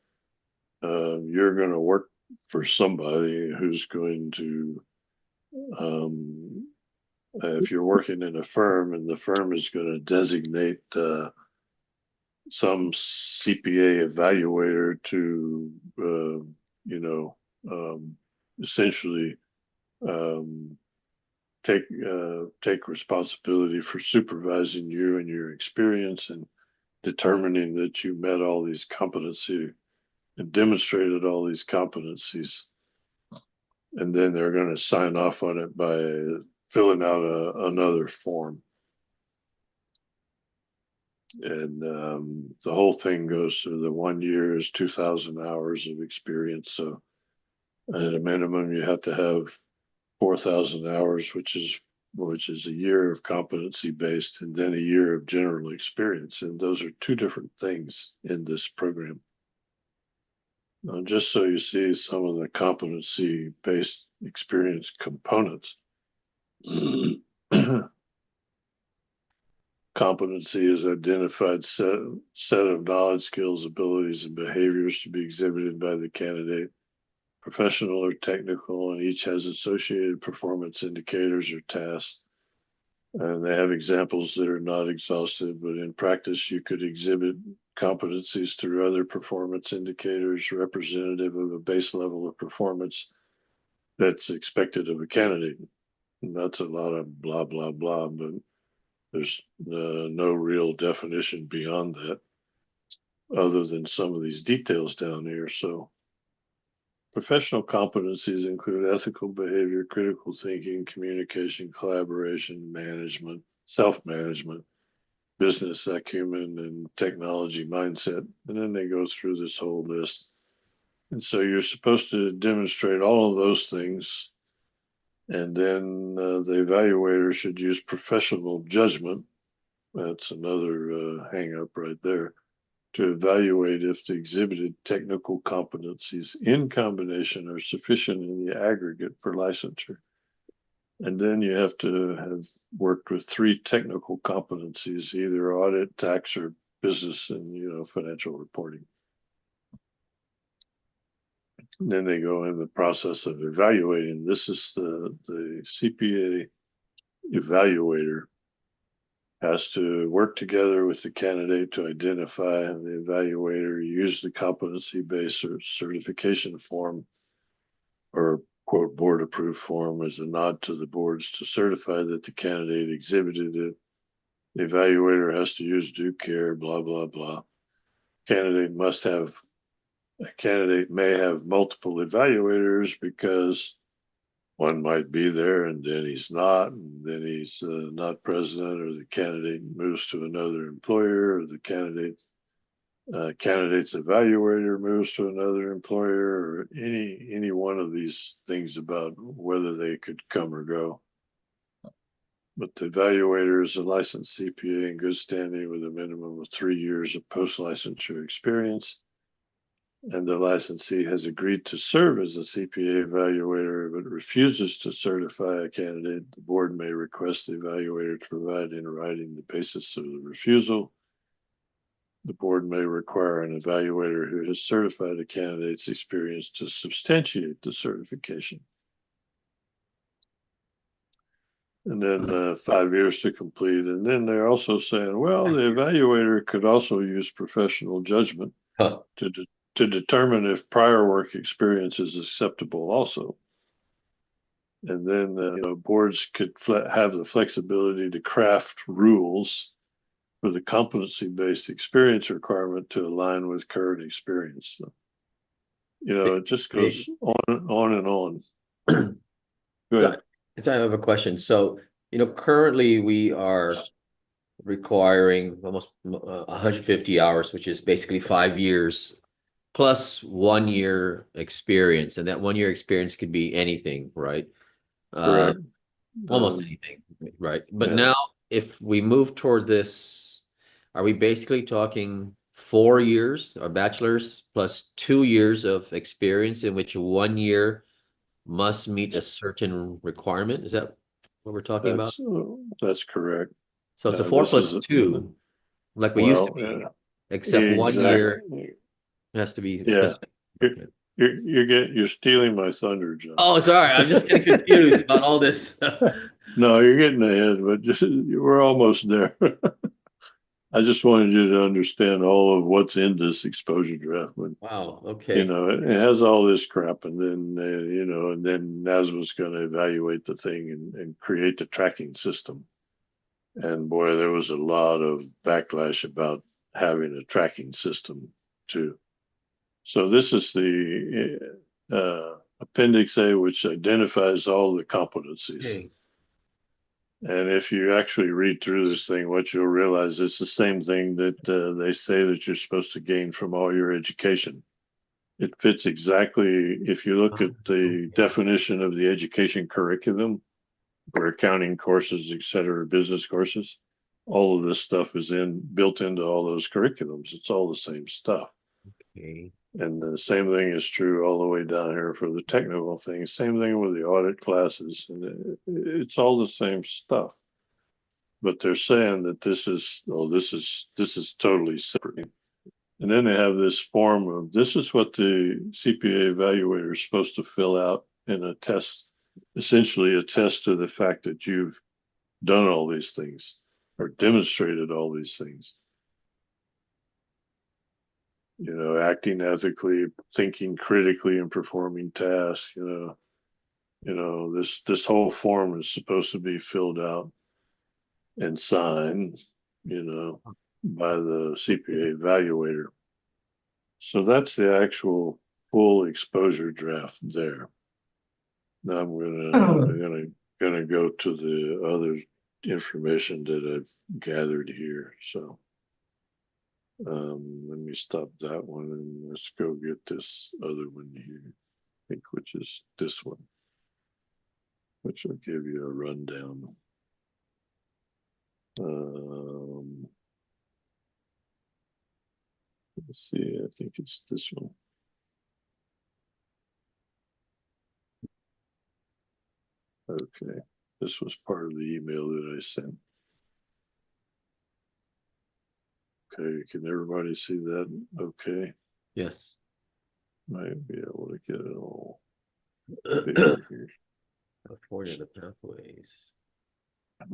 you're going to work for somebody who's going to, if you're working in a firm and the firm is going to designate some CPA evaluator to, essentially take responsibility for supervising you and your experience and determining that you met all these competency and demonstrated all these competencies. And then they're going to sign off on it by filling out another form. And the whole thing goes through the 1 year is 2,000 hours of experience. So at a minimum, you have to have 4,000 hours, which is a year of competency based and then a year of general experience. And those are two different things in this program. Now, just so you see some of the competency based experience components. Competency is identified set of knowledge, skills, abilities, and behaviors to be exhibited by the candidate, professional or technical, and each has associated performance indicators or tasks. And they have examples that are not exhaustive, but in practice, you could exhibit competencies through other performance indicators representative of a base level of performance that's expected of a candidate. And that's a lot of blah, blah, blah, but there's no real definition beyond that other than some of these details down here. So professional competencies include ethical behavior, critical thinking, communication, collaboration, management, self-management, business acumen, and technology mindset. And then they go through this whole list. And so you're supposed to demonstrate all of those things. And then the evaluator should use professional judgment. That's another hang up right there, to evaluate if the exhibited technical competencies in combination are sufficient in the aggregate for licensure. And then you have to have worked with 3 technical competencies, either audit, tax, or business and financial reporting. And then they go in the process of evaluating. This is the CPA evaluator has to work together with the candidate to identify the evaluator, use the competency-based certification form or quote board approved form as a nod to the boards to certify that the candidate exhibited it. The evaluator has to use due care, blah, blah, blah. A candidate may have multiple evaluators because one might be there and then he's not, and then he's not president, or the candidate moves to another employer, or the candidate's evaluator moves to another employer, or any one of these things about whether they could come or go. But the evaluator is a licensed CPA in good standing with a minimum of 3 years of post-licensure experience. And the licensee has agreed to serve as a CPA evaluator, but refuses to certify a candidate. The board may request the evaluator to provide in writing the basis of the refusal. The board may require an evaluator who has certified a candidate's experience to substantiate the certification. and then 5 years to complete. And then they're also saying, well, the evaluator could also use professional judgment Huh. to determine if prior work experience is acceptable also. And then boards could have the flexibility to craft rules for the competency-based experience requirement to align with current experience. So, it just goes on and on. Go ahead. So I have a question. So, currently we are requiring almost 150 hours, which is basically 5 years plus 1 year experience. And that 1 year experience could be anything, right? Correct. Almost anything, right? But yeah. now if we move toward this, are we basically talking 4 years, or bachelor's plus 2 years of experience in which 1 year must meet a certain requirement? Is that what we're talking about? That's correct. So it's a 4+2, like we used to be, except 1 year has to be specific. Okay. You're stealing my thunder, John. Oh, sorry, I'm just getting confused about all this. No, you're getting ahead, but we're almost there. I just wanted you to understand all of what's in this exposure draft. Wow. Okay. It has all this crap, and then and then NASMA's going to evaluate the thing and create the tracking system. And boy, there was a lot of backlash about having a tracking system too. So this is the Appendix A, which identifies all the competencies. Okay. And if you actually read through this thing, what you'll realize it's the same thing that they say that you're supposed to gain from all your education. It fits exactly, if you look at the definition of the education curriculum, for accounting courses, et cetera, business courses, all of this stuff is built into all those curriculums. It's all the same stuff. Okay. And the same thing is true all the way down here for the technical things. Same thing with the audit classes, and it's all the same stuff. But they're saying that this is totally separate. And then they have this form of this is what the CPA evaluator is supposed to fill out in a test, essentially a test to the fact that you've done all these things or demonstrated all these things. Acting ethically, thinking critically, and performing tasks. This whole form is supposed to be filled out and signed, by the CPA evaluator. So that's the actual full exposure draft there. Now I'm gonna go to the other information that I've gathered here. So. Let me stop that one and let's go get this other one here, I think, which is this one, which will give you a rundown. Let's see, I think it's this one. Okay, this was part of the email that I sent. Okay, can everybody see that? Okay. Yes. Might be able to get it all bigger here. California, the pathways.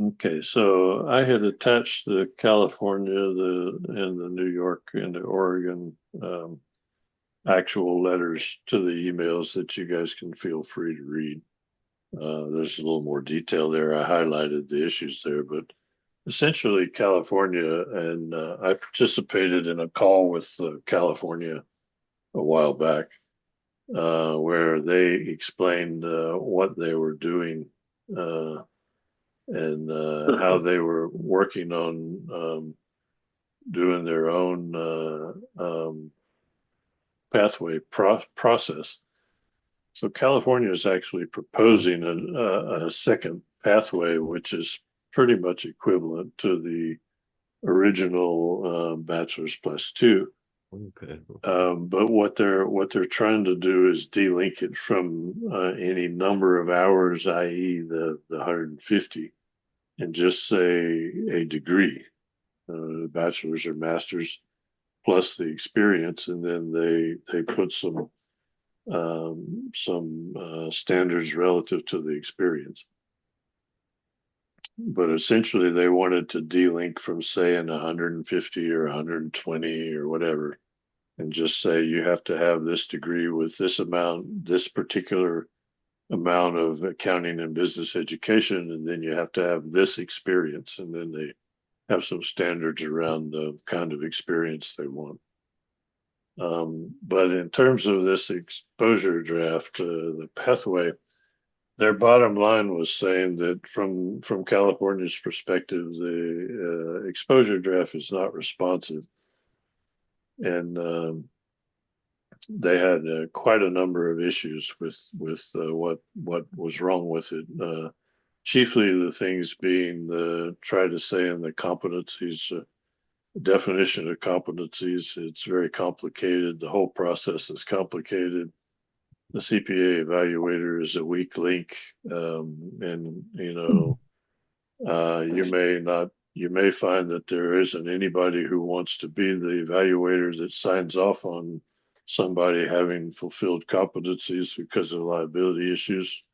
Okay, so I had attached the California, and the New York and the Oregon actual letters to the emails that you guys can feel free to read. There's a little more detail there. I highlighted the issues there, but essentially California, and I participated in a call with California a while back where they explained what they were doing and how they were working on doing their own pathway process. So California is actually proposing a second pathway, which is pretty much equivalent to the original bachelor's plus 2. Okay. But what they're trying to do is delink it from any number of hours, i.e. the 150, and just say a degree, bachelor's or master's plus the experience, and then they put some standards relative to the experience. but essentially they wanted to delink from saying 150 or 120 or whatever, and just say you have to have this degree with this amount, this particular amount of accounting and business education, and then you have to have this experience, and then they have some standards around the kind of experience they want. But in terms of this exposure draft, the pathway, their bottom line was saying that from California's perspective, the exposure draft is not responsive, and they had quite a number of issues with what was wrong with it. Chiefly the things being the try to say in the competencies. Definition of competencies, it's very complicated. The whole process is complicated. The CPA evaluator is a weak link, and you may find that there isn't anybody who wants to be the evaluator that signs off on somebody having fulfilled competencies because of liability issues.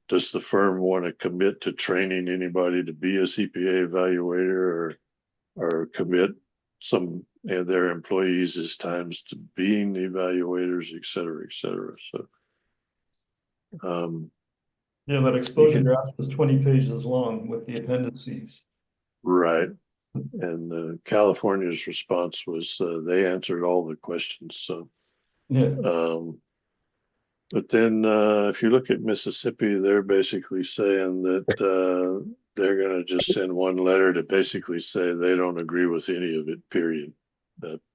Does the firm want to commit to training anybody to be a CPA evaluator, or commit some of their employees as times to being the evaluators, et cetera, et cetera. So, Yeah, that exposure draft was 20 pages long with the appendices. right. And California's response was they answered all the questions. So, yeah. But then if you look at Mississippi, they're basically saying that they're going to just send one letter to basically say they don't agree with any of it, period.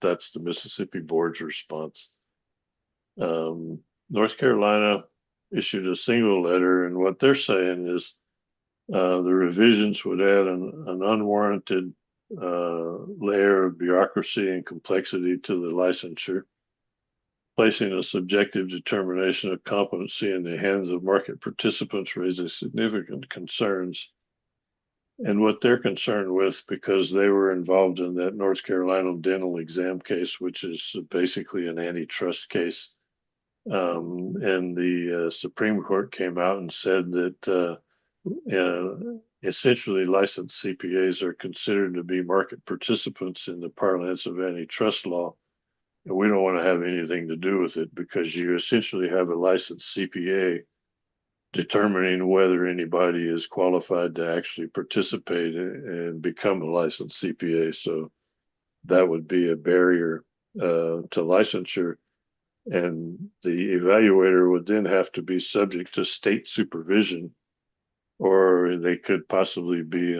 That's the Mississippi board's response. North Carolina issued a single letter, and what they're saying is the revisions would add an unwarranted layer of bureaucracy and complexity to the licensure, placing a subjective determination of competency in the hands of market participants raises significant concerns. And what they're concerned with, because they were involved in that North Carolina dental exam case, which is basically an antitrust case. And the Supreme Court came out and said that essentially licensed CPAs are considered to be market participants in the parlance of antitrust law. And we don't want to have anything to do with it, because you essentially have a licensed CPA determining whether anybody is qualified to actually participate and become a licensed CPA. So that would be a barrier to licensure. And the evaluator would then have to be subject to state supervision, or they could possibly be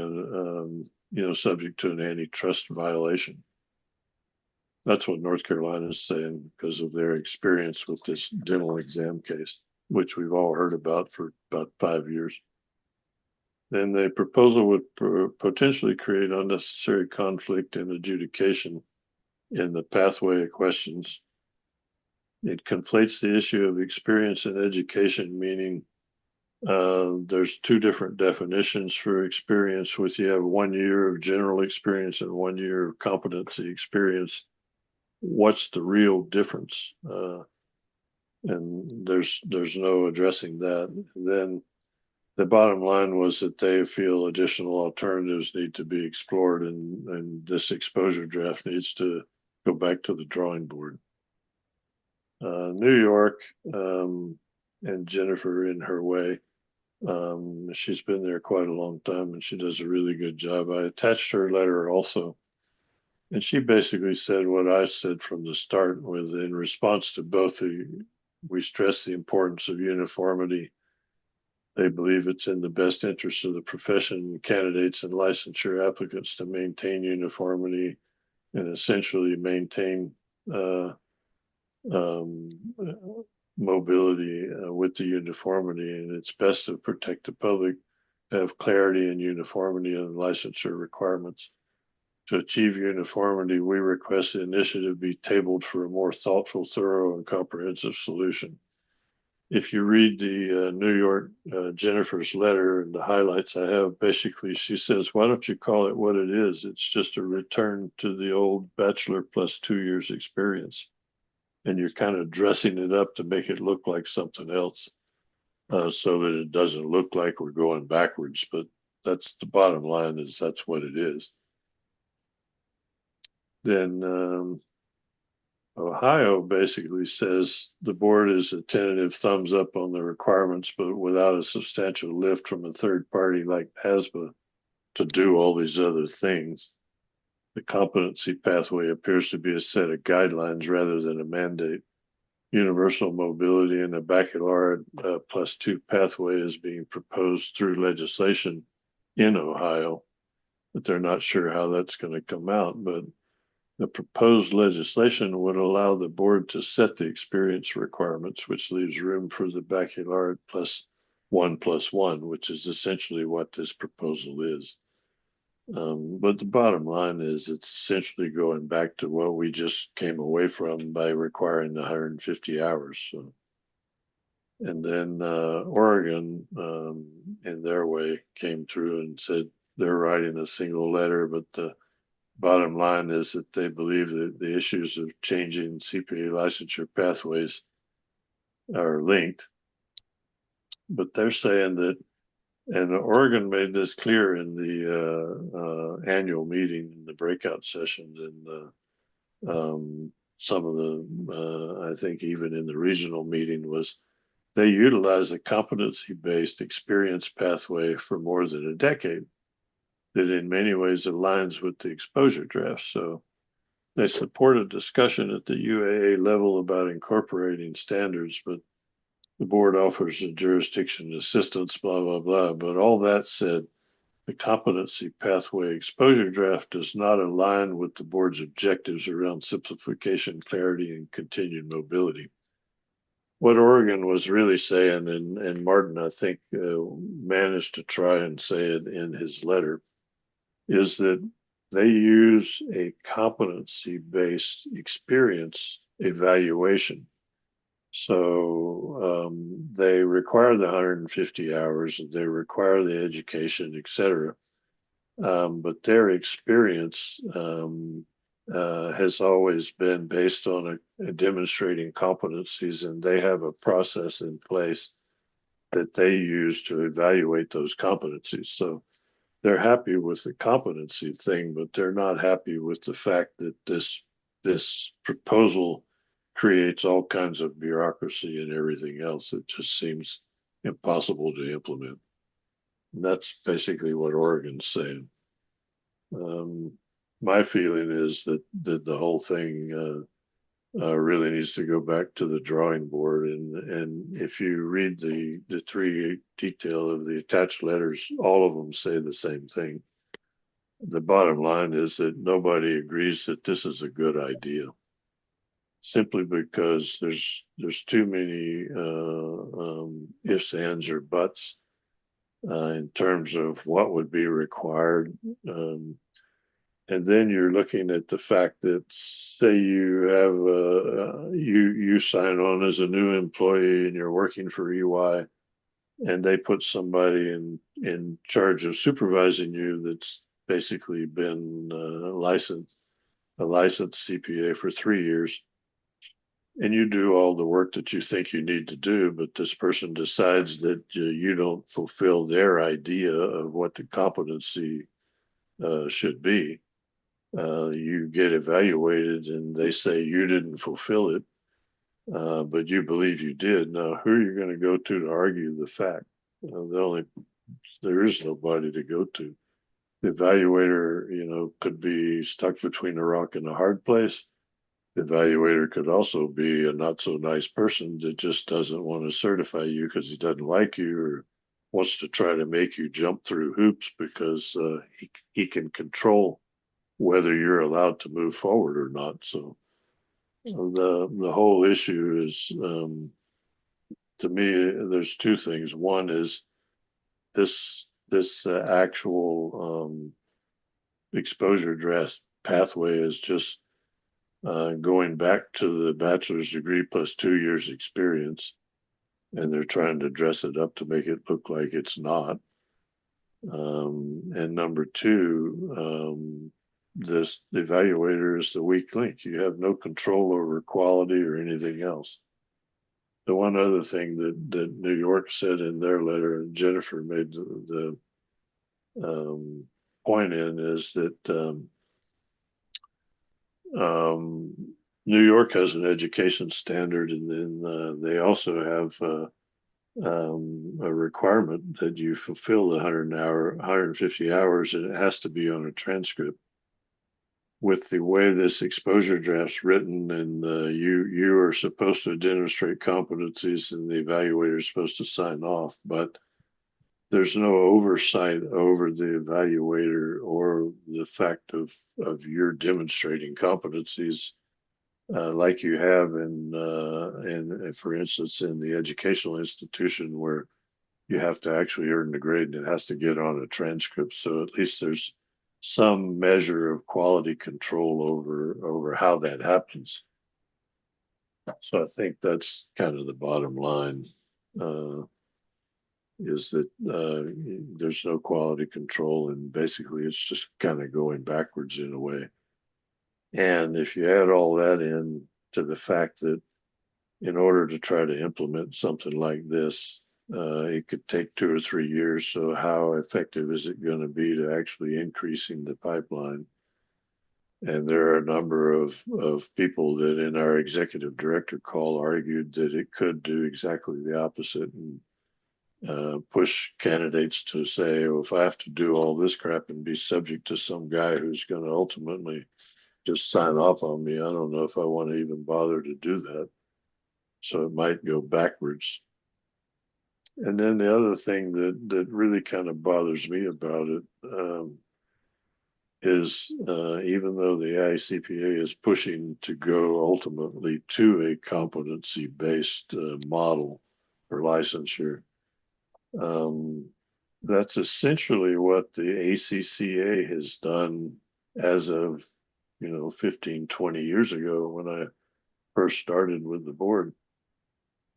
subject to an antitrust violation. That's what North Carolina is saying because of their experience with this dental exam case, which we've all heard about for about 5 years. Then the proposal would potentially create unnecessary conflict and adjudication in the pathway of questions. It conflates the issue of experience and education, meaning there's two different definitions for experience, with you have 1 year of general experience and 1 year of competency experience. What's the real difference? And there's no addressing that. And then the bottom line was that they feel additional alternatives need to be explored, and this exposure draft needs to go back to the drawing board. New York, and Jennifer in her way, she's been there quite a long time and she does a really good job. I attached her letter also. And she basically said what I said from the start, with in response to both we stress the importance of uniformity. They believe it's in the best interest of the profession, candidates and licensure applicants to maintain uniformity and essentially maintain mobility with the uniformity. And it's best to protect the public, have clarity and uniformity in licensure requirements. To achieve uniformity, we request the initiative be tabled for a more thoughtful, thorough, and comprehensive solution. If you read the New York Jennifer's letter and the highlights I have, basically she says, why don't you call it what it is? It's just a return to the old bachelor plus 2 years experience. And you're kind of dressing it up to make it look like something else, so that it doesn't look like we're going backwards. But that's the bottom line, is that's what it is. Then Ohio basically says the board is a tentative thumbs up on the requirements, but without a substantial lift from a third party like PASBA to do all these other things. The competency pathway appears to be a set of guidelines rather than a mandate. Universal mobility and a baccalaureate +2 pathway is being proposed through legislation in Ohio, but they're not sure how that's going to come out. But the proposed legislation would allow the board to set the experience requirements, which leaves room for the baccalaureate +1+1, which is essentially what this proposal is. But the bottom line is it's essentially going back to what we just came away from by requiring the 150 hours. So. And then Oregon, in their way, came through and said they're writing a single letter, but the bottom line is that they believe that the issues of changing CPA licensure pathways are linked. But they're saying that, and Oregon made this clear in the annual meeting, in the breakout sessions, and some of the, I think even in the regional meeting, was they utilize a competency-based experience pathway for more than a decade that in many ways aligns with the exposure draft. So they support a discussion at the UAA level about incorporating standards, but the board offers a jurisdiction assistance, blah, blah, blah. But all that said, the competency pathway exposure draft does not align with the board's objectives around simplification, clarity, and continued mobility. What Oregon was really saying, and Martin, I think, managed to try and say it in his letter, is that they use a competency-based experience evaluation. So they require the 150 hours, they require the education, etc. But their experience has always been based on a demonstrating competencies, and they have a process in place that they use to evaluate those competencies. So they're happy with the competency thing, but they're not happy with the fact that this proposal creates all kinds of bureaucracy and everything else. It just seems impossible to implement. And that's basically what Oregon's saying. My feeling is that the whole thing really needs to go back to the drawing board. And if you read the three detail of the attached letters, all of them say the same thing. The bottom line is that nobody agrees that this is a good idea, simply because there's too many ifs, ands, or buts in terms of what would be required. And then you're looking at the fact that, say you have you sign on as a new employee and you're working for EY, and they put somebody in charge of supervising you that's basically been a licensed CPA for 3 years, and you do all the work that you think you need to do, but this person decides that you don't fulfill their idea of what the competency should be. You get evaluated and they say you didn't fulfill it, but you believe you did. Now, who are you going to go to argue the fact? There is nobody to go to. The evaluator, could be stuck between a rock and a hard place. The evaluator could also be a not so nice person that just doesn't want to certify you because he doesn't like you, or wants to try to make you jump through hoops because he can control whether you're allowed to move forward or not. So the whole issue is, to me, there's two things. One is this actual exposure draft pathway is just going back to the bachelor's degree plus 2 years experience, and they're trying to dress it up to make it look like it's not. And number two, this evaluator is the weak link. You have no control over quality or anything else. The one other thing that New York said in their letter, and Jennifer made the point in is that New York has an education standard, and then they also have a requirement that you fulfill the 150 hours, and it has to be on a transcript. With the way this exposure draft's written, and you are supposed to demonstrate competencies, and the evaluator is supposed to sign off, but there's no oversight over the evaluator or the fact of your demonstrating competencies like you have in, for instance, in the educational institution where you have to actually earn the grade and it has to get on a transcript. So at least there's some measure of quality control over how that happens. So I think that's kind of the bottom line, is that there's no quality control, and basically it's just kind of going backwards in a way. And if you add all that in to the fact that in order to try to implement something like this, it could take 2 or 3 years. So how effective is it going to be to actually increasing the pipeline? And there are a number of people that in our executive director call argued that it could do exactly the opposite and push candidates to say, well, if I have to do all this crap and be subject to some guy who's going to ultimately just sign off on me, I don't know if I want to even bother to do that. So it might go backwards. And then the other thing that really kind of bothers me about it is even though the ICPA is pushing to go ultimately to a competency-based model for licensure, that's essentially what the ACCA has done as of 15, 20 years ago when I first started with the board.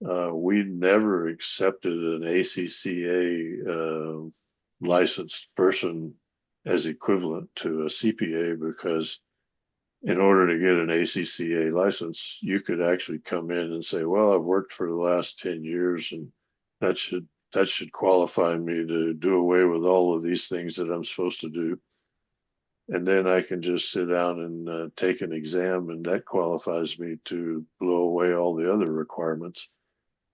We never accepted an ACCA licensed person as equivalent to a CPA, because in order to get an ACCA license, you could actually come in and say, well, I've worked for the last 10 years and that should qualify me to do away with all of these things that I'm supposed to do. And then I can just sit down and take an exam, and that qualifies me to blow away all the other requirements.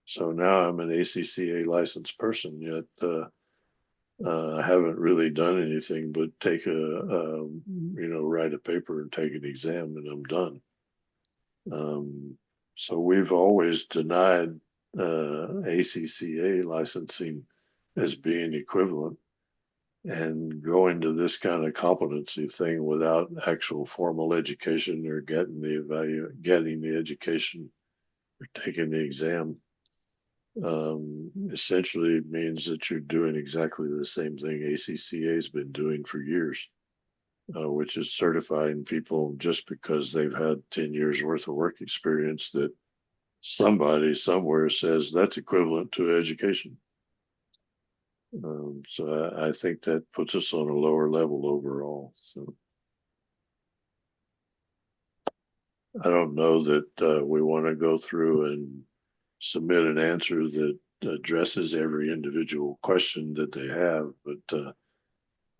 So now I'm an ACCA licensed person, yet I haven't really done anything but take write a paper and take an exam, and I'm done. So we've always denied ACCA licensing as being equivalent, and going to this kind of competency thing without actual formal education or getting the education or taking the exam essentially means that you're doing exactly the same thing ACCA has been doing for years, which is certifying people just because they've had 10 years worth of work experience that somebody somewhere says that's equivalent to education. So I think that puts us on a lower level overall. So I don't know that we want to go through and submit an answer that addresses every individual question that they have, but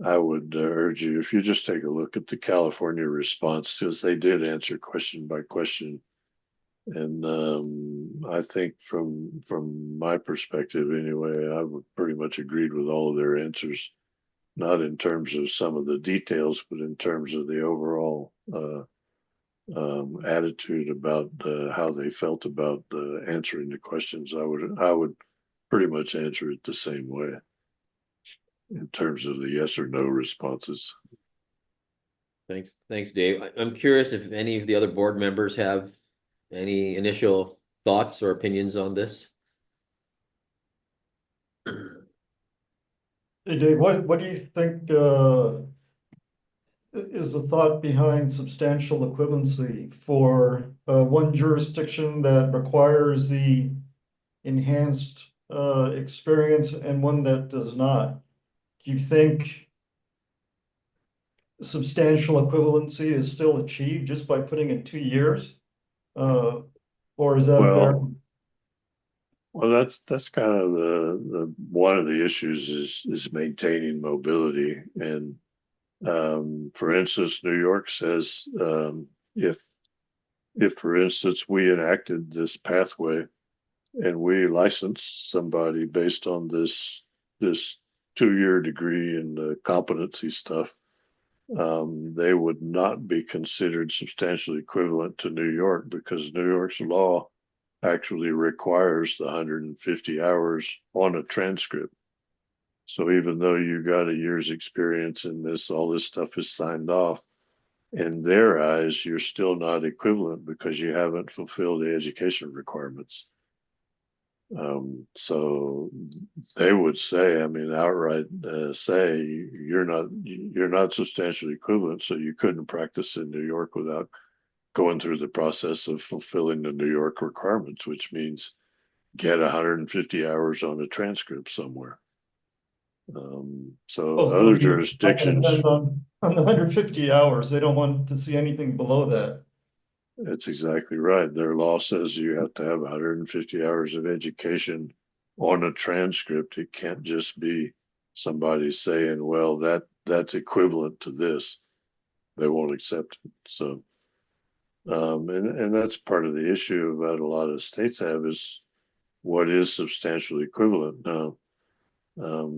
I would urge you, if you just take a look at the California response, because they did answer question by question. And I think from my perspective anyway, I would pretty much agreed with all of their answers, not in terms of some of the details, but in terms of the overall attitude about how they felt about answering the questions. I would pretty much answer it the same way in terms of the yes or no responses. Thanks, Dave. I'm curious if any of the other board members have any initial thoughts or opinions on this. Hey Dave, what do you think is the thought behind substantial equivalency for one jurisdiction that requires the enhanced experience and one that does not? Do you think substantial equivalency is still achieved just by putting in 2 years? Or is that a bear? Well, that's kind of the one of the issues is maintaining mobility. And for instance, New York says if for instance we enacted this pathway and we licensed somebody based on this 2-year degree in the competency stuff, they would not be considered substantially equivalent to New York because New York's law actually requires the 150 hours on a transcript. So even though you got a year's experience in this, all this stuff is signed off. In their eyes, you're still not equivalent because you haven't fulfilled the education requirements. So they would say, I mean, outright say you're not substantially equivalent, so you couldn't practice in New York without going through the process of fulfilling the New York requirements, which means get 150 hours on a transcript somewhere. So Oh, so other you're not gonna jurisdictions, depend on the 150 hours. They don't want to see anything below that. that's exactly right. Their law says you have to have 150 hours of education on a transcript. It can't just be somebody saying, well, that's equivalent to this. They won't accept it. So and that's part of the issue that a lot of states have is what is substantially equivalent. Now,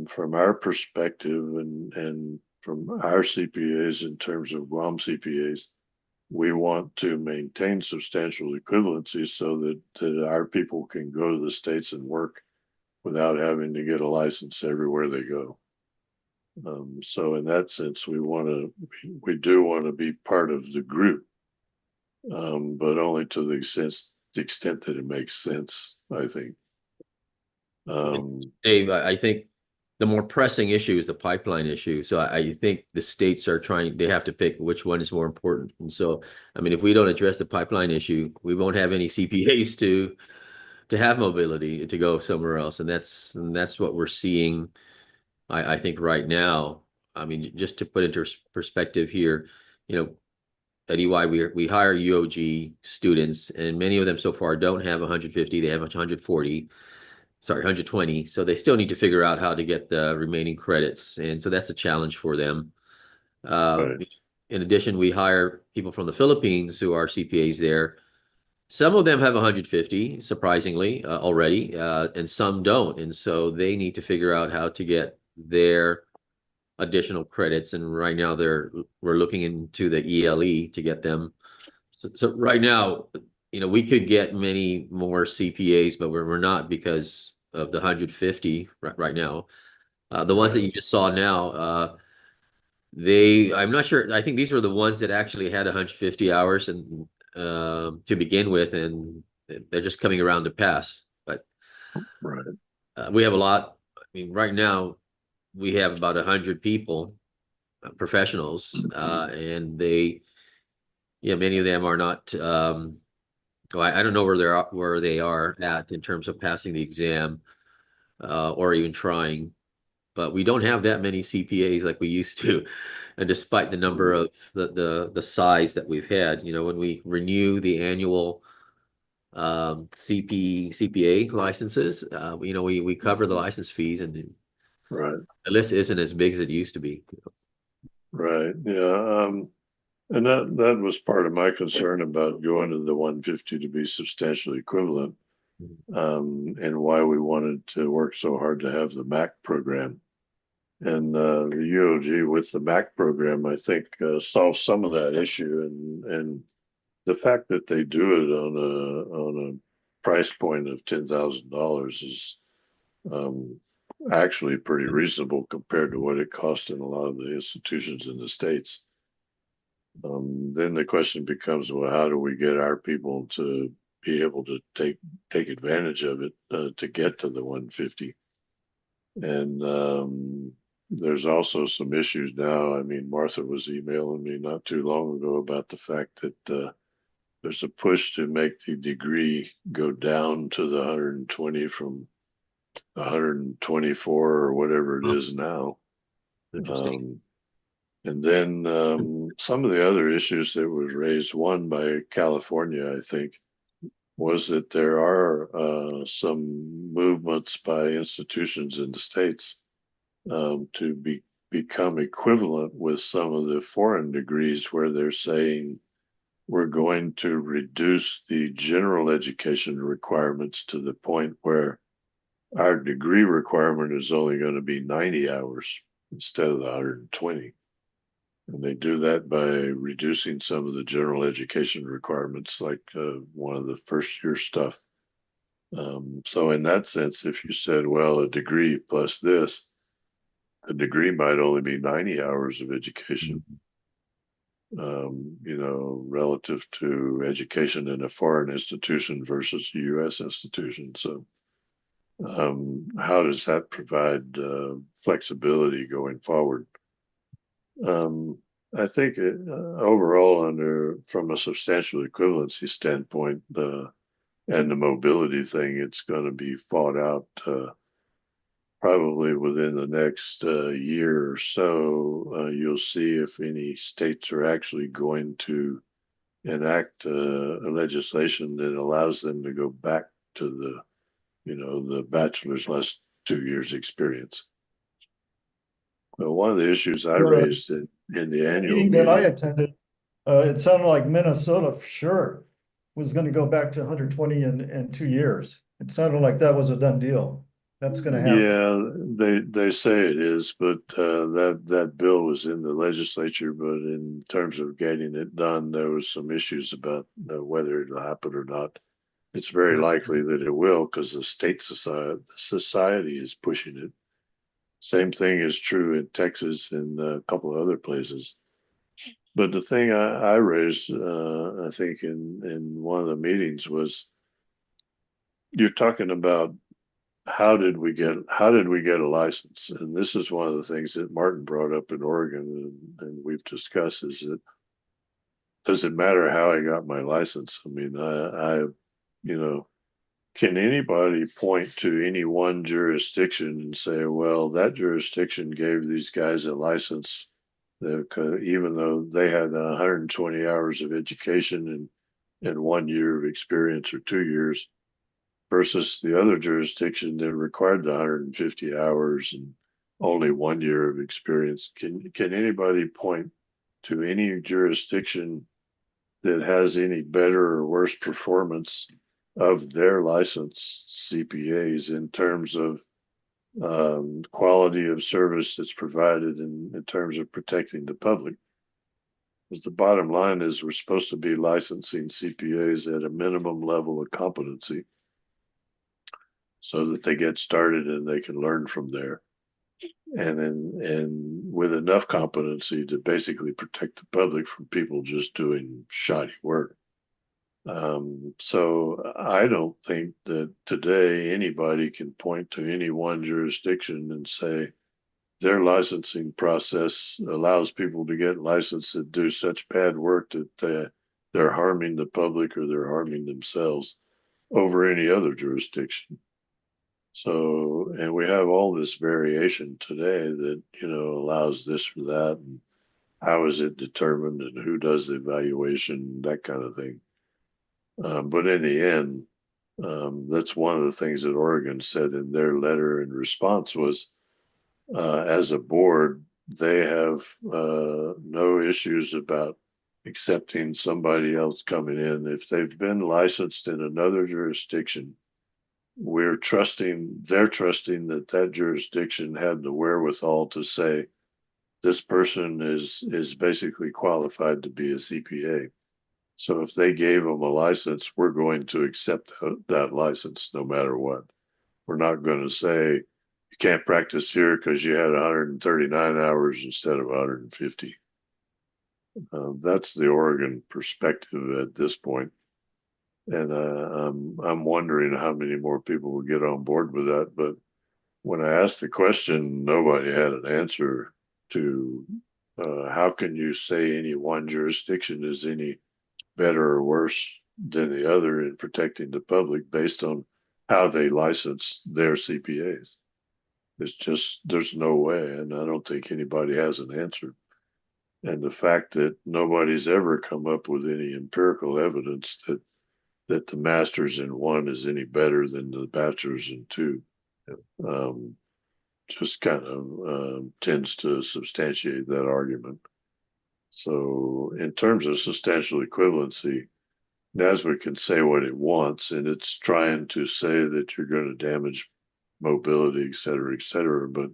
from our perspective and from our CPAs in terms of Guam CPAs, we want to maintain substantial equivalency so that our people can go to the states and work without having to get a license everywhere they go. So in that sense, we do want to be part of the group, but only to the extent that it makes sense, I think. Dave, I think the more pressing issue is the pipeline issue. So I think the states are they have to pick which one is more important. And so, I mean, if we don't address the pipeline issue, we won't have any CPAs to have mobility to go somewhere else. And that's what we're seeing, I think right now. I mean, just to put into perspective here, at EY, we hire UOG students, and many of them so far don't have 150, they have 140. Sorry, 120. So they still need to figure out how to get the remaining credits. And so that's a challenge for them. Right. In addition, we hire people from the Philippines who are CPAs there. Some of them have 150, surprisingly, already, and some don't. And so they need to figure out how to get their additional credits. And right now we're looking into the ELE to get them. So right now, we could get many more CPAs, but we're not because of the 150 right now. The ones that you just saw now, I'm not sure. I think these were the ones that actually had 150 hours and to begin with, and they're just coming around to pass. But Right. we have a lot. I mean, right now we have about 100 people, professionals, and many of them are not. I don't know where they are at in terms of passing the exam or even trying, but we don't have that many CPAs like we used to. And despite the number of the size that we've had, when we renew the annual CPA licenses, we cover the license fees, and Right. the list isn't as big as it used to be. Right. Yeah. And that was part of my concern about going to the 150 to be substantially equivalent, and why we wanted to work so hard to have the MAC program. And the UOG with the MAC program, I think, solves some of that issue. And the fact that they do it on a price point of $10,000 is actually pretty reasonable compared to what it costs in a lot of the institutions in the States. Then the question becomes, well, how do we get our people to be able to take advantage of it to get to the 150? And there's also some issues now. I mean, Martha was emailing me not too long ago about the fact that there's a push to make the degree go down to the 120 from 124 or whatever it is now. Interesting. And then some of the other issues that was raised, one by California, I think, was that there are some movements by institutions in the States to become equivalent with some of the foreign degrees where they're saying we're going to reduce the general education requirements to the point where our degree requirement is only going to be 90 hours instead of the 120. And they do that by reducing some of the general education requirements, like one of the first year stuff. So in that sense, if you said, well, a degree plus this, the degree might only be 90 hours of education, relative to education in a foreign institution versus a U.S. institution. So how does that provide flexibility going forward? I think overall, from a substantial equivalency standpoint, and the mobility thing, it's going to be fought out probably within the next year or so. You'll see if any states are actually going to enact a legislation that allows them to go back to the bachelor's less 2 years experience. Well, one of the issues I raised in the annual Meeting that I meeting, attended, it sounded like Minnesota for sure was gonna go back to 120 in 2 years. It sounded like that was a done deal. That's gonna happen. yeah, they say it is, but that bill was in the legislature, but in terms of getting it done, there was some issues about whether it'll happen or not. It's very likely that it will because the society is pushing it. Same thing is true in Texas and a couple of other places. But the thing I raised, I think in one of the meetings was, you're talking about how did we get a license? And this is one of the things that Martin brought up in Oregon, and we've discussed, is that does it matter how I got my license? I mean, can anybody point to any one jurisdiction and say, well, that jurisdiction gave these guys a license, even though they had 120 hours of education and 1 year of experience or 2 years, versus the other jurisdiction that required the 150 hours and only 1 year of experience? Can anybody point to any jurisdiction that has any better or worse performance of their licensed CPAs in terms of quality of service that's provided in terms of protecting the public? Because the bottom line is we're supposed to be licensing CPAs at a minimum level of competency so that they get started and they can learn from there. And with enough competency to basically protect the public from people just doing shoddy work. So I don't think that today anybody can point to any one jurisdiction and say their licensing process allows people to get licensed that do such bad work that they're harming the public or they're harming themselves over any other jurisdiction. So, and we have all this variation today that, allows this or that, and how is it determined and who does the evaluation, that kind of thing. But in the end, that's one of the things that Oregon said in their letter in response was, as a board, they have no issues about accepting somebody else coming in. If they've been licensed in another jurisdiction, they're trusting that jurisdiction had the wherewithal to say, this person is basically qualified to be a CPA. So if they gave them a license, we're going to accept that license no matter what. We're not going to say you can't practice here because you had 139 hours instead of 150. That's the Oregon perspective at this point. And I'm wondering how many more people will get on board with that. But when I asked the question, nobody had an answer to how can you say any one jurisdiction is any better or worse than the other in protecting the public based on how they license their CPAs. It's just, there's no way. And I don't think anybody has an answer. And the fact that nobody's ever come up with any empirical evidence that that the master's in one is any better than the bachelor's in two. Just kind of tends to substantiate that argument. So in terms of substantial equivalency, NASBA can say what it wants, and it's trying to say that you're going to damage mobility, et cetera, but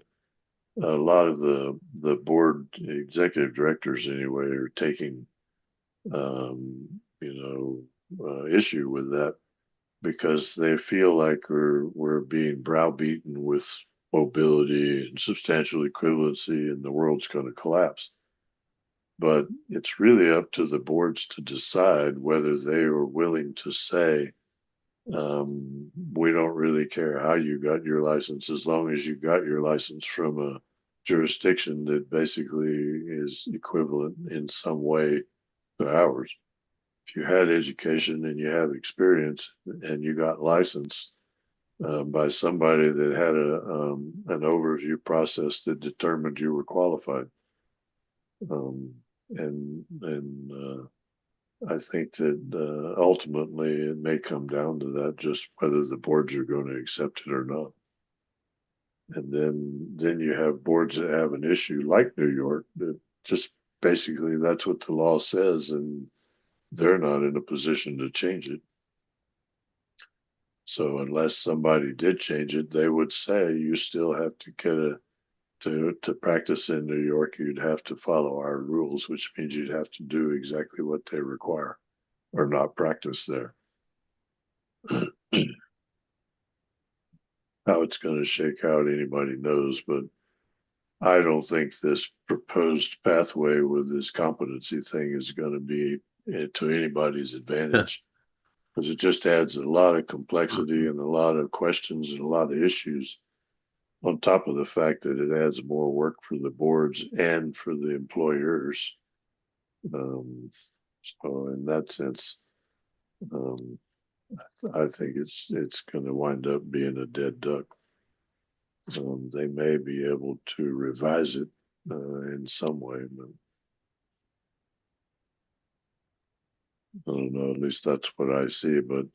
a lot of the board executive directors anyway are taking issue with that because they feel like we're being browbeaten with mobility and substantial equivalency and the world's going to collapse. But it's really up to the boards to decide whether they are willing to say, we don't really care how you got your license as long as you got your license from a jurisdiction that basically is equivalent in some way to ours. If you had education and you have experience and you got licensed by somebody that had an overview process that determined you were qualified. I think that ultimately it may come down to that, just whether the boards are going to accept it or not. And then you have boards that have an issue like New York that just basically that's what the law says, and they're not in a position to change it. So unless somebody did change it, they would say you still have to get to practice in New York, you'd have to follow our rules, which means you'd have to do exactly what they require or not practice there. How it's going to shake out, anybody knows, but I don't think this proposed pathway with this competency thing is going to be to anybody's advantage because it just adds a lot of complexity and a lot of questions and a lot of issues on top of the fact that it adds more work for the boards and for the employers. So in that sense, I think it's going to wind up being a dead duck. They may be able to revise it in some way, but I don't know. At least that's what I see. But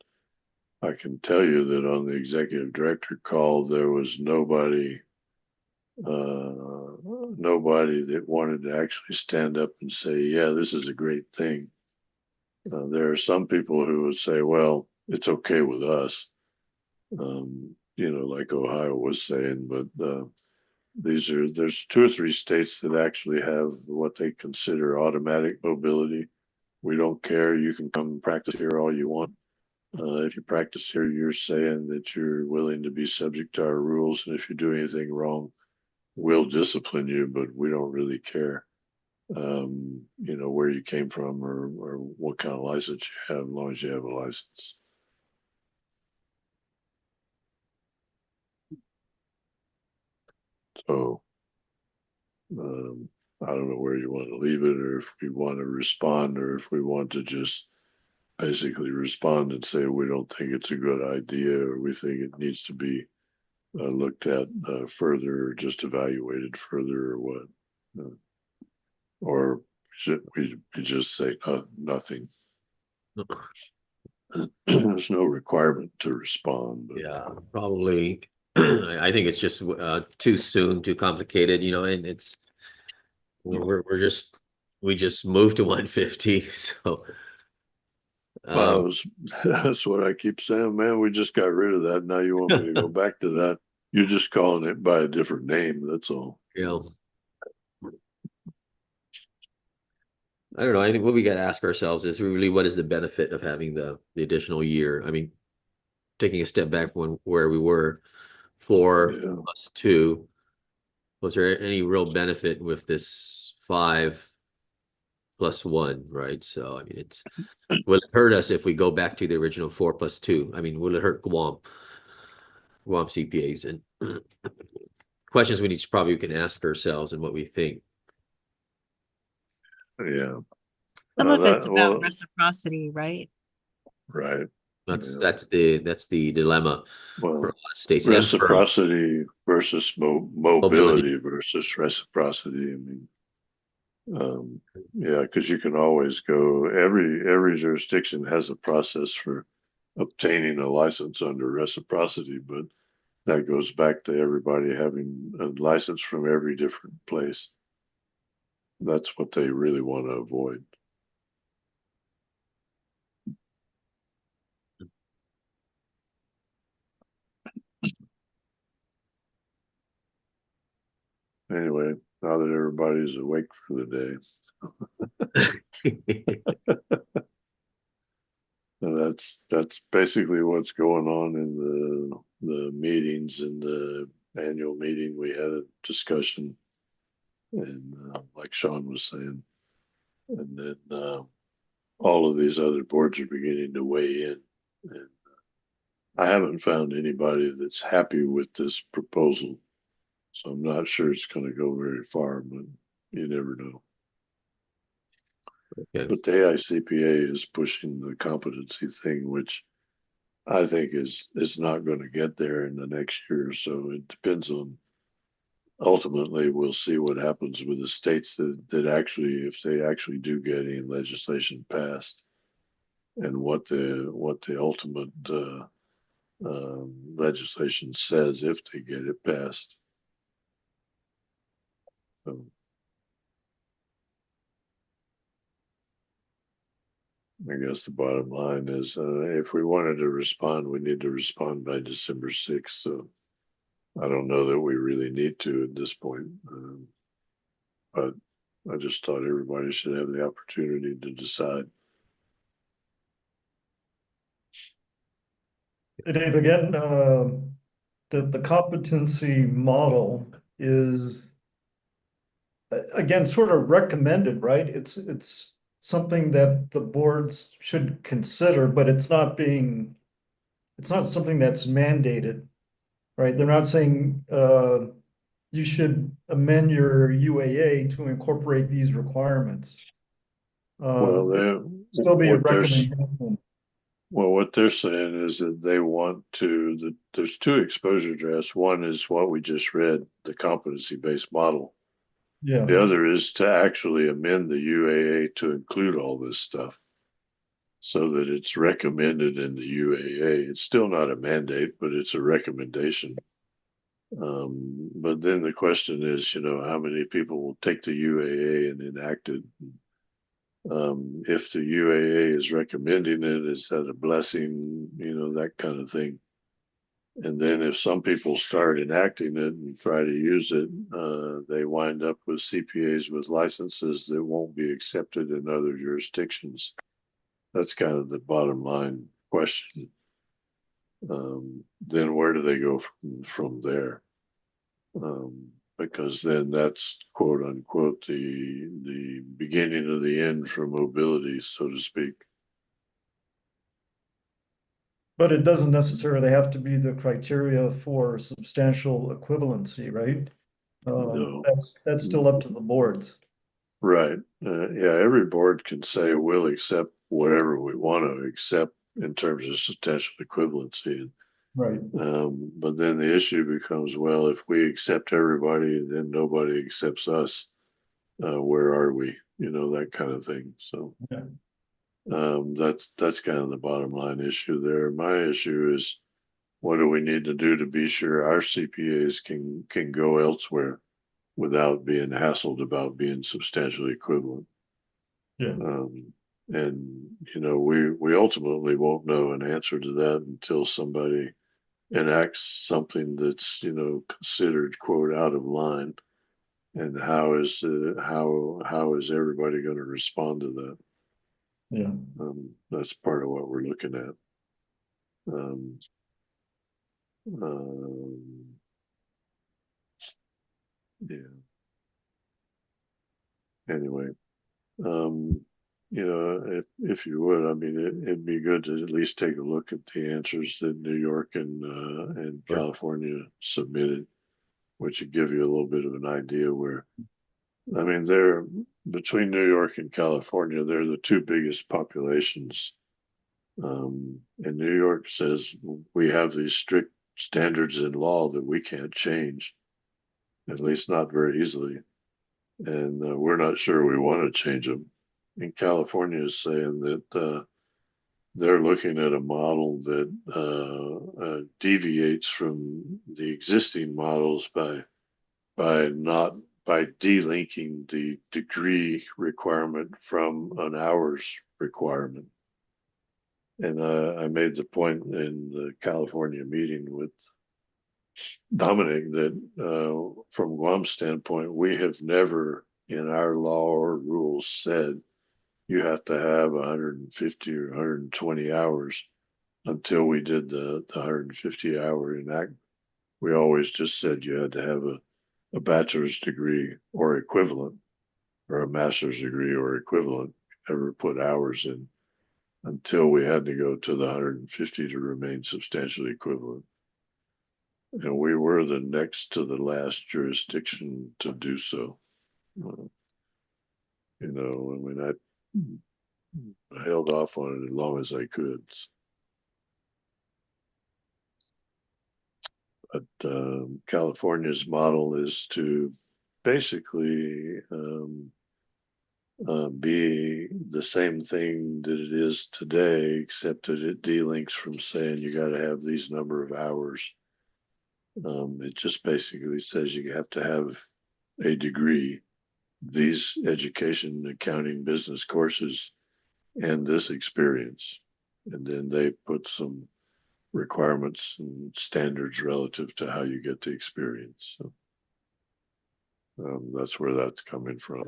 I can tell you that on the executive director call, there was nobody that wanted to actually stand up and say, yeah, this is a great thing. There are some people who would say, well, it's okay with us, like Ohio was saying, but there's 2 or 3 states that actually have what they consider automatic mobility. We don't care. You can come practice here all you want. If you practice here, you're saying that you're willing to be subject to our rules. And if you do anything wrong, we'll discipline you, but we don't really care, where you came from or what kind of license you have, as long as you have a license. So, I don't know where you want to leave it, or if we want to respond, or if we want to just basically respond and say we don't think it's a good idea, or we think it needs to be looked at further, or just evaluated further, or what, or should we just say nothing? There's no requirement to respond. But. Yeah, probably. I think it's just too soon, too complicated, and it's we just moved to 150. So that's what I keep saying, man. We just got rid of that. Now you want me to go back to that? You're just calling it by a different name. That's all. Yeah. I don't know. I think what we got to ask ourselves is really what is the benefit of having the additional year? I mean, taking a step back from where we were, 4 plus 2, was there any real benefit with this 5 plus 1, right? So, I mean, will it hurt us if we go back to the original 4 plus 2? I mean, will it hurt Guam CPAs? And questions we can ask ourselves and what we think. Yeah. Some of it's about reciprocity, right? Right. That's the dilemma for a lot of states. Reciprocity versus mobility versus reciprocity. I mean, because you can always go. Every jurisdiction has a process for obtaining a license under reciprocity, but that goes back to everybody having a license from every different place. That's what they really want to avoid. Anyway, now that everybody's awake for the day, that's basically what's going on in the meetings. In the annual meeting, we had a discussion, and like Sean was saying, and then all of these other boards are beginning to weigh in. And I haven't found anybody that's happy with this proposal, so I'm not sure it's going to go very far, but you never know. Okay. But the AICPA is pushing the competency thing, which I think is not going to get there in the next year or so. It depends on, ultimately we'll see what happens with the states that actually, if they actually do get any legislation passed, and what the ultimate legislation says if they get it passed. So, I guess the bottom line is, if we wanted to respond, we need to respond by December 6th. So I don't know that we really need to at this point. But I just thought everybody should have the opportunity to decide. Dave, again, the competency model is again sort of recommended, right? It's something that the boards should consider, but it's not something that's mandated, right? They're not saying you should amend your UAA to incorporate these requirements. Well, Still be a what they're recommendation. well, what they're saying is that they want to. There's two exposure drafts. One is what we just read, the competency-based model. Yeah, The other is to actually amend the UAA to include all this stuff, so that it's recommended in the UAA. It's still not a mandate, but it's a recommendation. But then the question is, how many people will take the UAA and enact it? If the UAA is recommending it, is that a blessing? That kind of thing. And then if some people start enacting it and try to use it, they wind up with CPAs with licenses that won't be accepted in other jurisdictions. That's kind of the bottom line question. Then where do they go from there? Because then that's quote unquote the beginning of the end for mobility, so to speak. but it doesn't necessarily have to be the criteria for substantial equivalency, right? No. That's still up to the boards. Right. Yeah, every board can say we'll accept whatever we want to accept in terms of substantial equivalency. Right. But then the issue becomes, well, if we accept everybody, then nobody accepts us. Where are we? That kind of thing. So Yeah. That's kind of the bottom line issue there. My issue is, what do we need to do to be sure our CPAs can go elsewhere without being hassled about being substantially equivalent? Yeah. And we ultimately won't know an answer to that until somebody enacts something that's considered quote out of line. And how is everybody going to respond to that? Yeah. That's part of what we're looking at. Um, yeah. Anyway, if you would, I mean, it'd be good to at least take a look at the answers that New York and California submitted, which would give you a little bit of an idea where, I mean, they're between New York and California, they're the two biggest populations. And New York says we have these strict standards in law that we can't change, at least not very easily. And we're not sure we want to change them. And California is saying that they're looking at a model that deviates from the existing models by delinking the degree requirement from an hours requirement. And I made the point in the California meeting with Dominic that from Guam's standpoint, we have never in our law or rules said you have to have 150 or 120 hours until we did the 150 hour enactment. We always just said you had to have a bachelor's degree or equivalent, or a master's degree or equivalent, ever put hours in, until we had to go to the 150 to remain substantially equivalent. And we were the next to the last jurisdiction to do so. You know, I mean, I held off on it as long as I could. But California's model is to basically be the same thing that it is today, except that it delinks from saying you got to have these number of hours. It just basically says you have to have a degree, these education, accounting, business courses, and this experience. And then they put some requirements and standards relative to how you get the experience. So that's where that's coming from.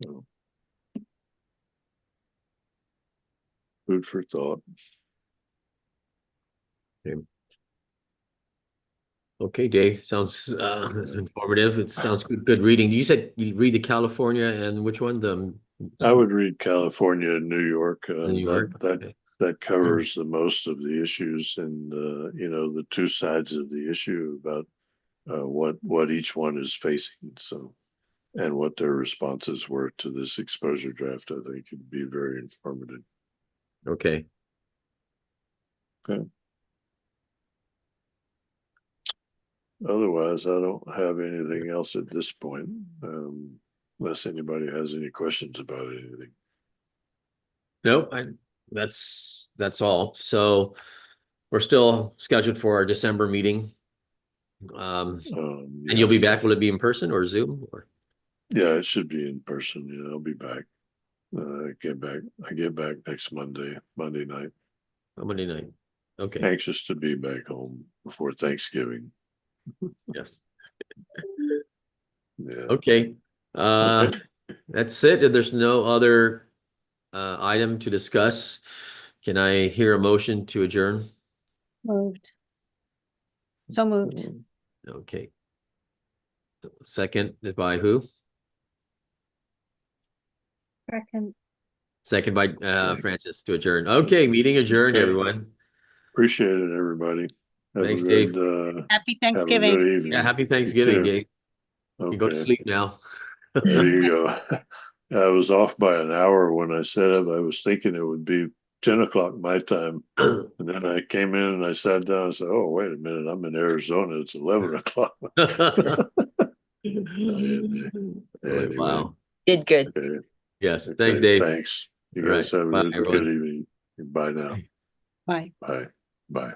So, food for thought. Okay, Dave, sounds informative. It sounds good reading. You said you read the California and which one? The I would read California and New York. New York. Okay. That covers the most of the issues, and you know, the two sides of the issue about what each one is facing. So, and what their responses were to this exposure draft, I think would be very informative. Okay. Okay. Otherwise, I don't have anything else at this point, unless anybody has any questions about anything. No, that's all. So we're still scheduled for our December meeting. And you'll be Yes. back. Will it be in person or Zoom? Or Yeah, it should be in person. You know, I'll be back. I get back next Monday night. Monday night? Okay. Anxious to be back home before Thanksgiving. Yes. Yeah. Okay. Okay. That's it. If there's no other item to discuss, can I hear a motion to adjourn? Moved. So moved. Okay. Second by who? Second. Second by Francis to adjourn. Okay, meeting adjourned, Okay. everyone. Appreciate it, everybody. Have Thanks, a Dave. good, Happy have a Thanksgiving. good evening. Yeah, happy You Thanksgiving, too. Dave. You go to Okay. sleep now. There you go. I was off by an hour when I set up. I was thinking it would be 10 o'clock my time. And then I came in and I sat down and said, oh, wait a minute, I'm in Arizona. It's 11 o'clock. Anyway, Wow. Did good. okay. Yes. Okay, Thanks, Dave. thanks. You All guys right. have a Bye, good everyone. evening. Bye now. Bye. Bye. Bye.